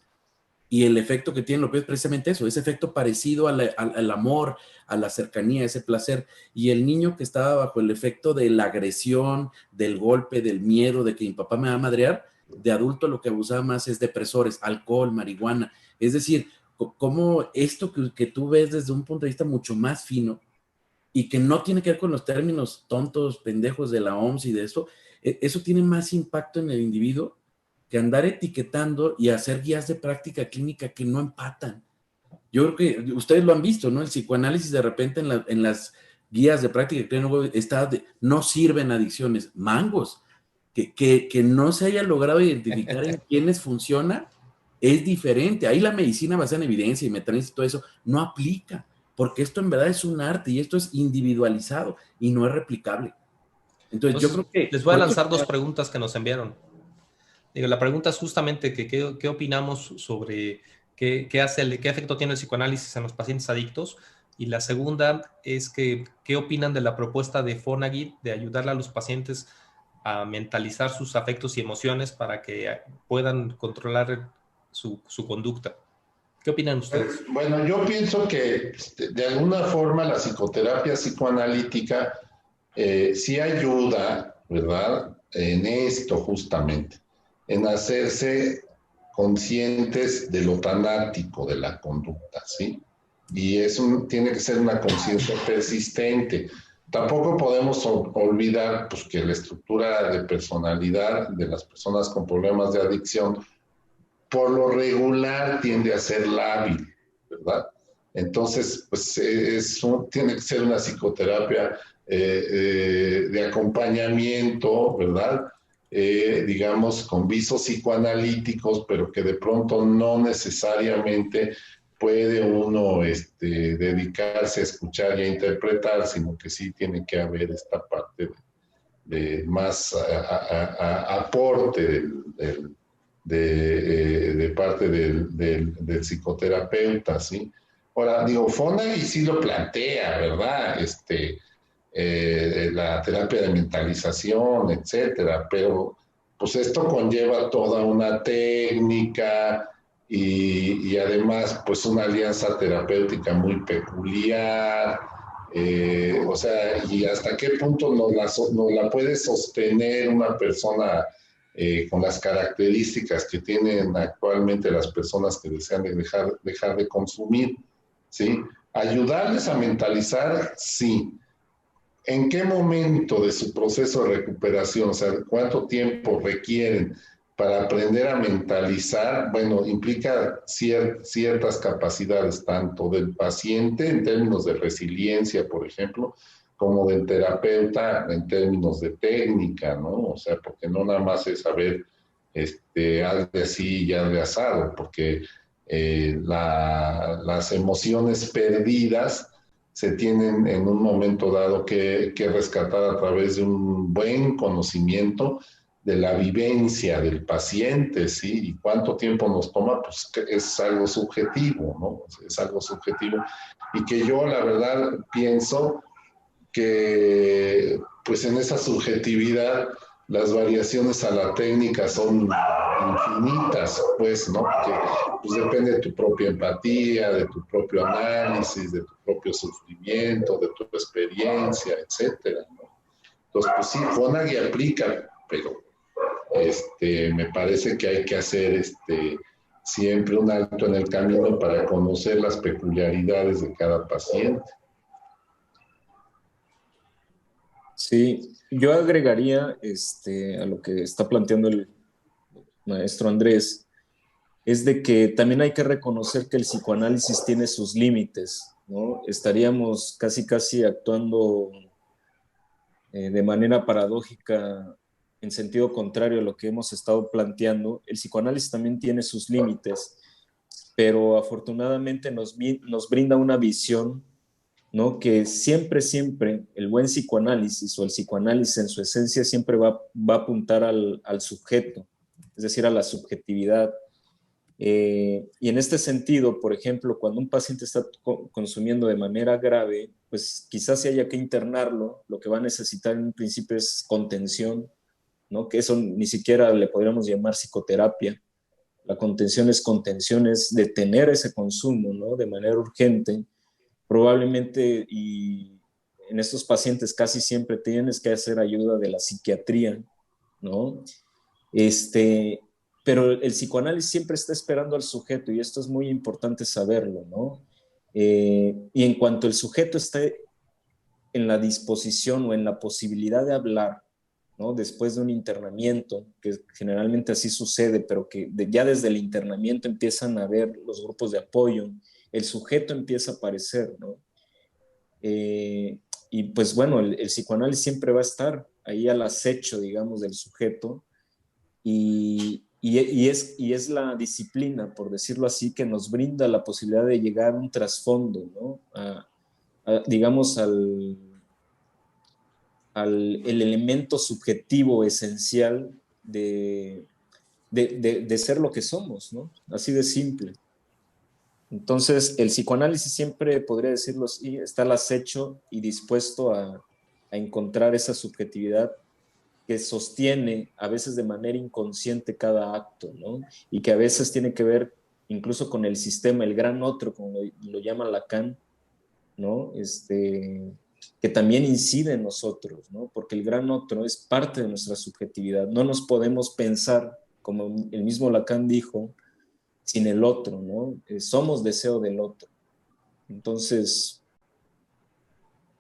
Y el efecto que tienen los opioides es precisamente eso, ese efecto parecido al amor, a la cercanía, ese placer. Y el niño que estaba bajo el efecto de la agresión, del golpe, del miedo, de que mi papá me va a madrear, de adulto lo que abusaba más es depresores, alcohol, marihuana. Es decir, como esto que tú ves desde un punto de vista mucho más fino y que no tiene que ver con los términos tontos, pendejos de la OMS y de esto, eso tiene más impacto en el individuo que andar etiquetando y hacer guías de práctica clínica que no empatan. Yo creo que ustedes lo han visto, ¿no? El psicoanálisis de repente en las guías de práctica clínica está no sirven adicciones, mangos, que no se haya logrado identificar en quiénes funciona, es diferente. Ahí la medicina basada en evidencia y metanálisis y todo eso no aplica, porque esto en verdad es un arte y esto es individualizado y no es replicable. Entonces yo creo que... Les voy a lanzar dos preguntas que nos enviaron. Digo, la pregunta es justamente que qué opinamos sobre qué efecto tiene el psicoanálisis en los pacientes adictos. Y la segunda es que qué opinan de la propuesta de Fonagy de ayudarle a los pacientes a mentalizar sus afectos y emociones para que puedan controlar su conducta. ¿Qué opinan ustedes? Bueno, yo pienso que de alguna forma la psicoterapia psicoanalítica sí ayuda, ¿verdad? En esto justamente, en hacerse conscientes de lo tanático de la conducta, ¿sí? Y tiene que ser una conciencia persistente. Tampoco podemos olvidar pues, que la estructura de personalidad de las personas con problemas de adicción por lo regular tiende a ser lábil, ¿verdad? Entonces, pues tiene que ser una psicoterapia de acompañamiento, ¿verdad? Digamos, con visos psicoanalíticos, pero que de pronto no necesariamente puede uno dedicarse a escuchar y a interpretar, sino que sí tiene que haber esta parte de más aporte de parte del psicoterapeuta, ¿sí? Ahora, digo, Fonagy sí lo plantea, ¿verdad? La terapia de mentalización, etcétera, pero pues esto conlleva toda una técnica y además pues una alianza terapéutica muy peculiar, o sea, y hasta qué punto nos la puede sostener una persona con las características que tienen actualmente las personas que desean dejar de consumir, ¿sí? Ayudarles a mentalizar, sí. ¿En qué momento de su proceso de recuperación, o sea, cuánto tiempo requieren para aprender a mentalizar? Bueno, implica ciertas capacidades, tanto del paciente en términos de resiliencia, por ejemplo, como del terapeuta en términos de técnica, ¿no? O sea, porque no nada más es saber haz de así y haz de asado, porque las emociones perdidas se tienen en un momento dado que rescatar a través de un buen conocimiento de la vivencia del paciente, ¿sí? Y cuánto tiempo nos toma, pues es algo subjetivo, ¿no? Es algo subjetivo. Y que yo, la verdad, pienso que, pues en esa subjetividad, las variaciones a la técnica son infinitas, pues, ¿no? Porque pues, depende de tu propia empatía, de tu propio análisis, de tu propio sufrimiento, de tu experiencia, etcétera, ¿no? Entonces, pues sí, Fonagy aplica, pero me parece que hay que hacer siempre un alto en el camino para conocer las peculiaridades de cada paciente. Sí, yo agregaría a lo que está planteando el maestro Andrés, es de que también hay que reconocer que el psicoanálisis tiene sus límites, ¿no? Estaríamos casi actuando de manera paradójica en sentido contrario a lo que hemos estado planteando. El psicoanálisis también tiene sus límites, pero afortunadamente nos brinda una visión, ¿no? Que siempre el buen psicoanálisis o el psicoanálisis en su esencia siempre va a apuntar al sujeto, es decir, a la subjetividad. Y en este sentido, por ejemplo, cuando un paciente está consumiendo de manera grave, pues quizás si haya que internarlo, lo que va a necesitar en un principio es contención, ¿no? Que eso ni siquiera le podríamos llamar psicoterapia. La contención es detener ese consumo, ¿no? De manera urgente. Probablemente, y en estos pacientes casi siempre tienes que hacer ayuda de la psiquiatría, ¿no? Pero el psicoanálisis siempre está esperando al sujeto y esto es muy importante saberlo, ¿no? Y en cuanto el sujeto esté en la disposición o en la posibilidad de hablar, ¿no? Después de un internamiento, que generalmente así sucede, pero que ya desde el internamiento empiezan a ver los grupos de apoyo, el sujeto empieza a aparecer, ¿no? Y pues bueno, el psicoanálisis siempre va a estar ahí al acecho, digamos, del sujeto, y es la disciplina, por decirlo así, que nos brinda la posibilidad de llegar a un trasfondo, ¿no? Digamos, el elemento subjetivo esencial de ser lo que somos, ¿no? Así de simple. Entonces, el psicoanálisis siempre, podría decirlo así, está al acecho y dispuesto a encontrar esa subjetividad que sostiene a veces de manera inconsciente cada acto, ¿no? Y que a veces tiene que ver incluso con el sistema, el gran otro, como lo llama Lacan, ¿no? Que también incide en nosotros, ¿no? Porque el gran otro es parte de nuestra subjetividad. No nos podemos pensar, como el mismo Lacan dijo, sin el otro, ¿no? Somos deseo del otro. Entonces...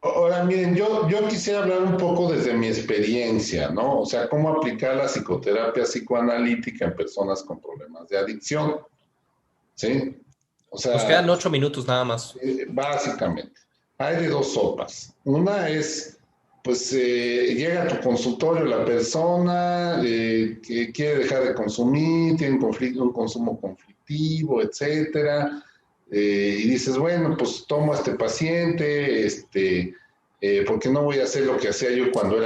Ahora, miren, yo quisiera hablar un poco desde mi experiencia, ¿no? O sea, cómo aplicar la psicoterapia psicoanalítica en personas con problemas de adicción, ¿sí? O sea, nos quedan 8 minutos nada más. Básicamente, hay de dos sopas. Una es, pues, llega a tu consultorio la persona que quiere dejar de consumir, tiene un consumo conflictivo, etcétera. Y dices, bueno, pues tomo a este paciente, porque no voy a hacer lo que hacía yo cuando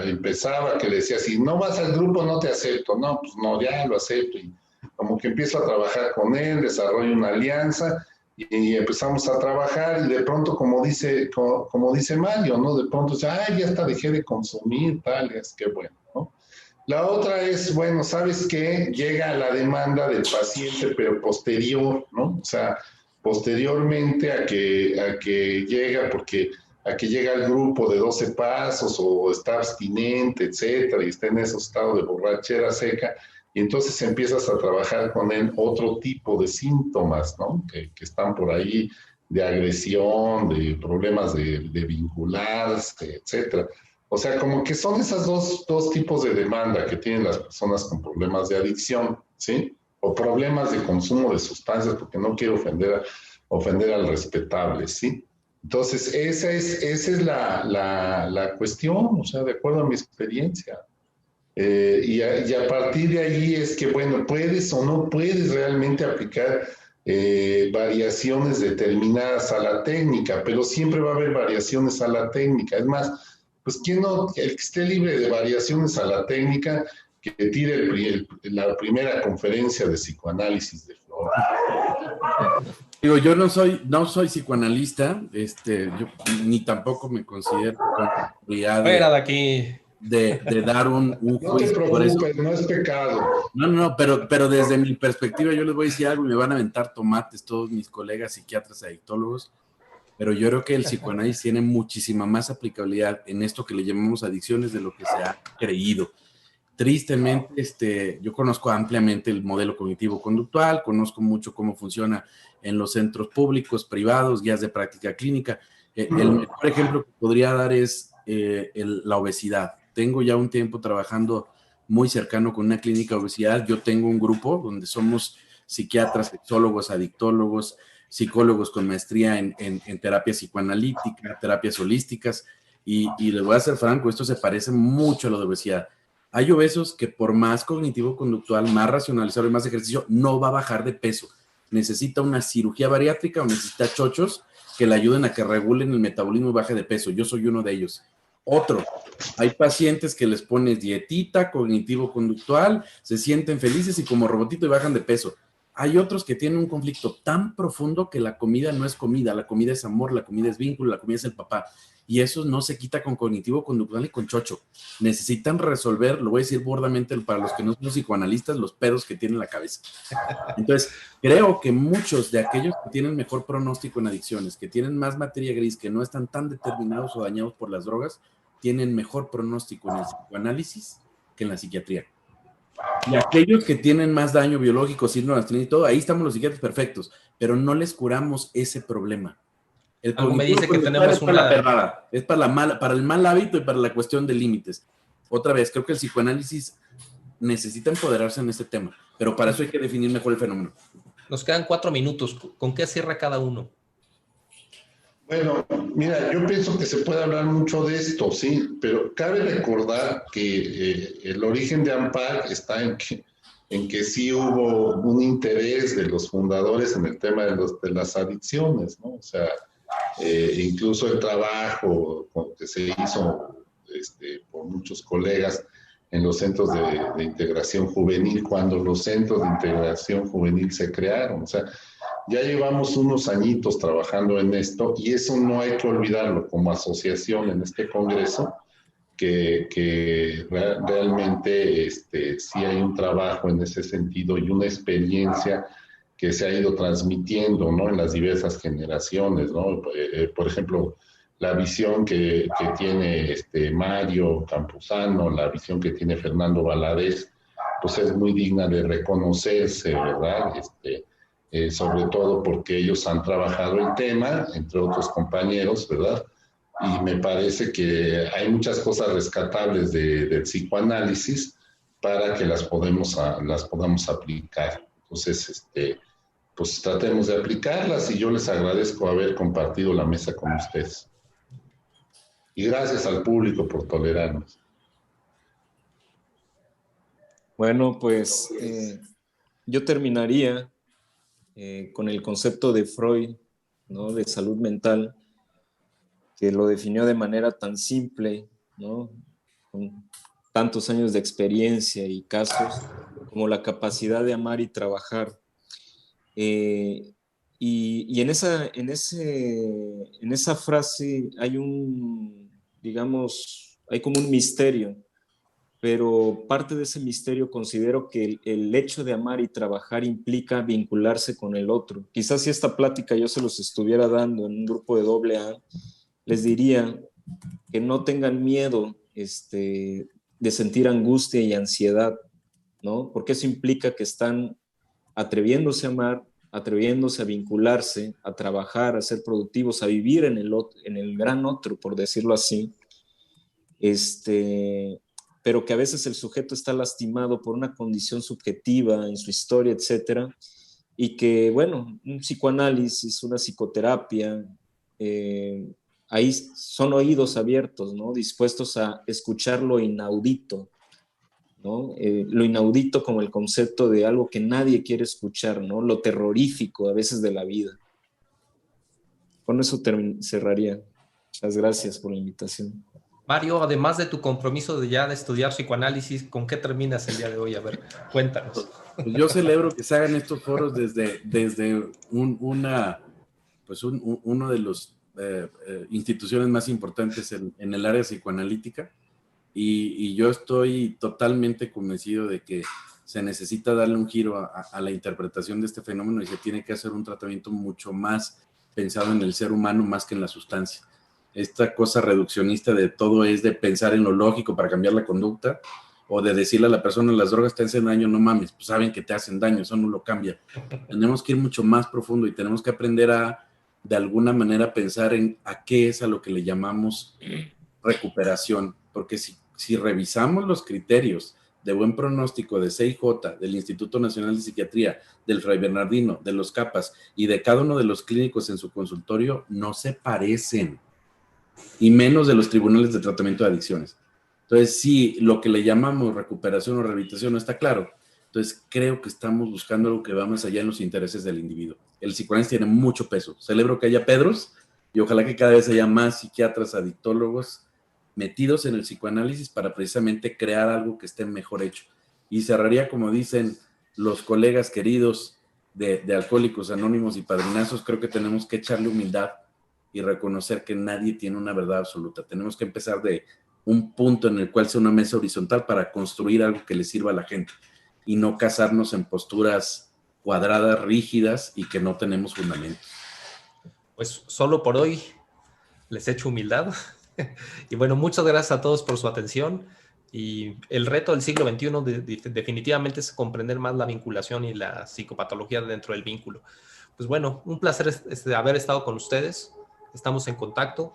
empezaba, que le decía, si no vas al grupo no te acepto. No, pues no, ya lo acepto. Y como que empiezo a trabajar con él, desarrollo una alianza y empezamos a trabajar y de pronto, como dice Mario, ¿no? De pronto dice, ya hasta dejé de consumir, tal, es que bueno, ¿no? La otra es, bueno, ¿sabes qué? Llega la demanda del paciente, pero posterior, ¿no? O sea, posteriormente a que llega, porque a que llega el grupo de 12 pasos o está abstinente, etcétera, y está en ese estado de borrachera seca, y entonces empiezas a trabajar con él otro tipo de síntomas, ¿no? Que están por ahí, de agresión, de problemas de vincularse, etcétera. O sea, como que son esas dos tipos de demanda que tienen las personas con problemas de adicción, ¿sí? O problemas de consumo de sustancias, porque no quiero ofender al respetable, ¿sí? Entonces, esa es la cuestión, o sea, de acuerdo a mi experiencia. Y a partir de ahí es que, bueno, puedes o no puedes realmente aplicar variaciones determinadas a la técnica, pero siempre va a haber variaciones a la técnica. Es más, pues el que esté libre de variaciones a la técnica, que tire la primera conferencia de psicoanálisis de Flor. Digo, yo no soy psicoanalista, yo ni tampoco me considero Fuera de aquí. De dar un juicio. No te preocupes, no es pecado. No, pero desde mi perspectiva yo les voy a decir algo y me van a aventar tomates todos mis colegas psiquiatras adictólogos, pero yo creo que el psicoanálisis tiene muchísima más aplicabilidad en esto que le llamamos adicciones de lo que se ha creído. Tristemente, yo conozco ampliamente el modelo cognitivo-conductual, conozco mucho cómo funciona en los centros públicos, privados, guías de práctica clínica. El mejor ejemplo que podría dar es la obesidad. Tengo ya un tiempo trabajando muy cercano con una clínica de obesidad. Yo tengo un grupo donde somos psiquiatras, sexólogos, adictólogos, psicólogos con maestría en terapia psicoanalítica, terapias holísticas, y les voy a ser franco, esto se parece mucho a lo de obesidad. Hay obesos que por más cognitivo-conductual, más racionalizado y más ejercicio, no va a bajar de peso. Necesita una cirugía bariátrica o necesita chochos que le ayuden a que regulen el metabolismo y baje de peso. Yo soy uno de ellos. Otro, hay pacientes que les pones dietita, cognitivo-conductual, se sienten felices y como robotito y bajan de peso. Hay otros que tienen un conflicto tan profundo que la comida no es comida, la comida es amor, la comida es vínculo, la comida es el papá. Y eso no se quita con cognitivo-conductual y con chocho. Necesitan resolver, lo voy a decir burdamente para los que no son psicoanalistas, los pedos que tienen en la cabeza. Entonces, creo que muchos de aquellos que tienen mejor pronóstico en adicciones, que tienen más materia gris, que no están tan determinados o dañados por las drogas, tienen mejor pronóstico en el psicoanálisis que en la psiquiatría. Y aquellos que tienen más daño biológico, síndrome de abstinencia y todo, ahí estamos los psiquiatras perfectos, pero no les curamos ese problema. El algo me dice que tenemos es para la perrada, es para el mal hábito y para la cuestión de límites. Otra vez, creo que el psicoanálisis necesita empoderarse en este tema, pero para eso hay que definir mejor el fenómeno. Nos quedan 4 minutos. ¿Con qué cierra cada uno? Bueno, mira, yo pienso que se puede hablar mucho de esto, sí, pero cabe recordar que el origen de AMPAC está en que sí hubo un interés de los fundadores en el tema de las adicciones, ¿no? O sea, incluso el trabajo que se hizo por muchos colegas en los centros de integración juvenil, cuando los centros de integración juvenil se crearon. O sea, ya llevamos unos añitos trabajando en esto y eso no hay que olvidarlo como asociación en este congreso, que realmente sí hay un trabajo en ese sentido y una experiencia que se ha ido transmitiendo, ¿no? En las diversas generaciones, ¿no? Por ejemplo, la visión que tiene Mario Campuzano, la visión que tiene Fernando Valadez, pues es muy digna de reconocerse, ¿verdad? Sobre todo porque ellos han trabajado el tema, entre otros compañeros, ¿verdad? Y me parece que hay muchas cosas rescatables del psicoanálisis para que las podamos aplicar. Entonces, pues tratemos de aplicarlas y yo les agradezco haber compartido la mesa con ustedes. Y gracias al público por tolerarnos. Bueno, pues yo terminaría con el concepto de Freud, ¿no? De salud mental, que lo definió de manera tan simple, ¿no? Con tantos años de experiencia y casos, como la capacidad de amar y trabajar. Y en esa frase hay hay como un misterio, pero parte de ese misterio considero que el hecho de amar y trabajar implica vincularse con el otro. Quizás si esta plática yo se los estuviera dando en un grupo de AA, les diría que no tengan miedo de sentir angustia y ansiedad, ¿no? Porque eso implica que están atreviéndose a amar, atreviéndose a vincularse, a trabajar, a ser productivos, a vivir en el gran otro, por decirlo así, pero que a veces el sujeto está lastimado por una condición subjetiva en su historia, etcétera, y que, bueno, un psicoanálisis, una psicoterapia, ahí son oídos abiertos, ¿no? Dispuestos a escuchar lo inaudito, ¿no? Lo inaudito como el concepto de algo que nadie quiere escuchar, ¿no? Lo terrorífico a veces de la vida. Con eso cerraría. Muchas gracias por la invitación. Mario, además de tu compromiso de estudiar psicoanálisis, ¿con qué terminas el día de hoy? A ver, cuéntanos. Pues yo celebro que se hagan estos foros desde una de las instituciones más importantes en el área psicoanalítica. Y yo estoy totalmente convencido de que se necesita darle un giro a la interpretación de este fenómeno y se tiene que hacer un tratamiento mucho más pensado en el ser humano más que en la sustancia. Esta cosa reduccionista de todo es de pensar en lo lógico para cambiar la conducta, o de decirle a la persona, las drogas te hacen daño, no mames, pues saben que te hacen daño, eso no lo cambia. Tenemos que ir mucho más profundo y tenemos que aprender a, de alguna manera, pensar en a qué es a lo que le llamamos recuperación, porque si revisamos los criterios de buen pronóstico de CIJ, del Instituto Nacional de Psiquiatría, del Fray Bernardino, de los CAPAS y de cada uno de los clínicos en su consultorio, no se parecen, y menos de los tribunales de tratamiento de adicciones. Entonces, sí, lo que le llamamos recuperación o rehabilitación no está claro. Entonces, creo que estamos buscando algo que va más allá en los intereses del individuo. El psicoanálisis tiene mucho peso. Celebro que haya Pedros y ojalá que cada vez haya más psiquiatras, adictólogos metidos en el psicoanálisis para precisamente crear algo que esté mejor hecho. Y cerraría, como dicen los colegas queridos de Alcohólicos Anónimos y Padrinazos, creo que tenemos que echarle humildad y reconocer que nadie tiene una verdad absoluta. Tenemos que empezar de un punto en el cual sea una mesa horizontal para construir algo que le sirva a la gente y no casarnos en posturas cuadradas, rígidas y que no tenemos fundamento. Pues solo por hoy les echo humildad. Y bueno, muchas gracias a todos por su atención. Y el reto del siglo XXI definitivamente es comprender más la vinculación y la psicopatología dentro del vínculo. Pues bueno, un placer haber estado con ustedes. Estamos en contacto.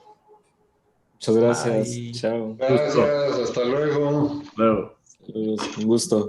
Muchas gracias. Bye. Chao. Gracias, hasta luego. Claro. Un gusto.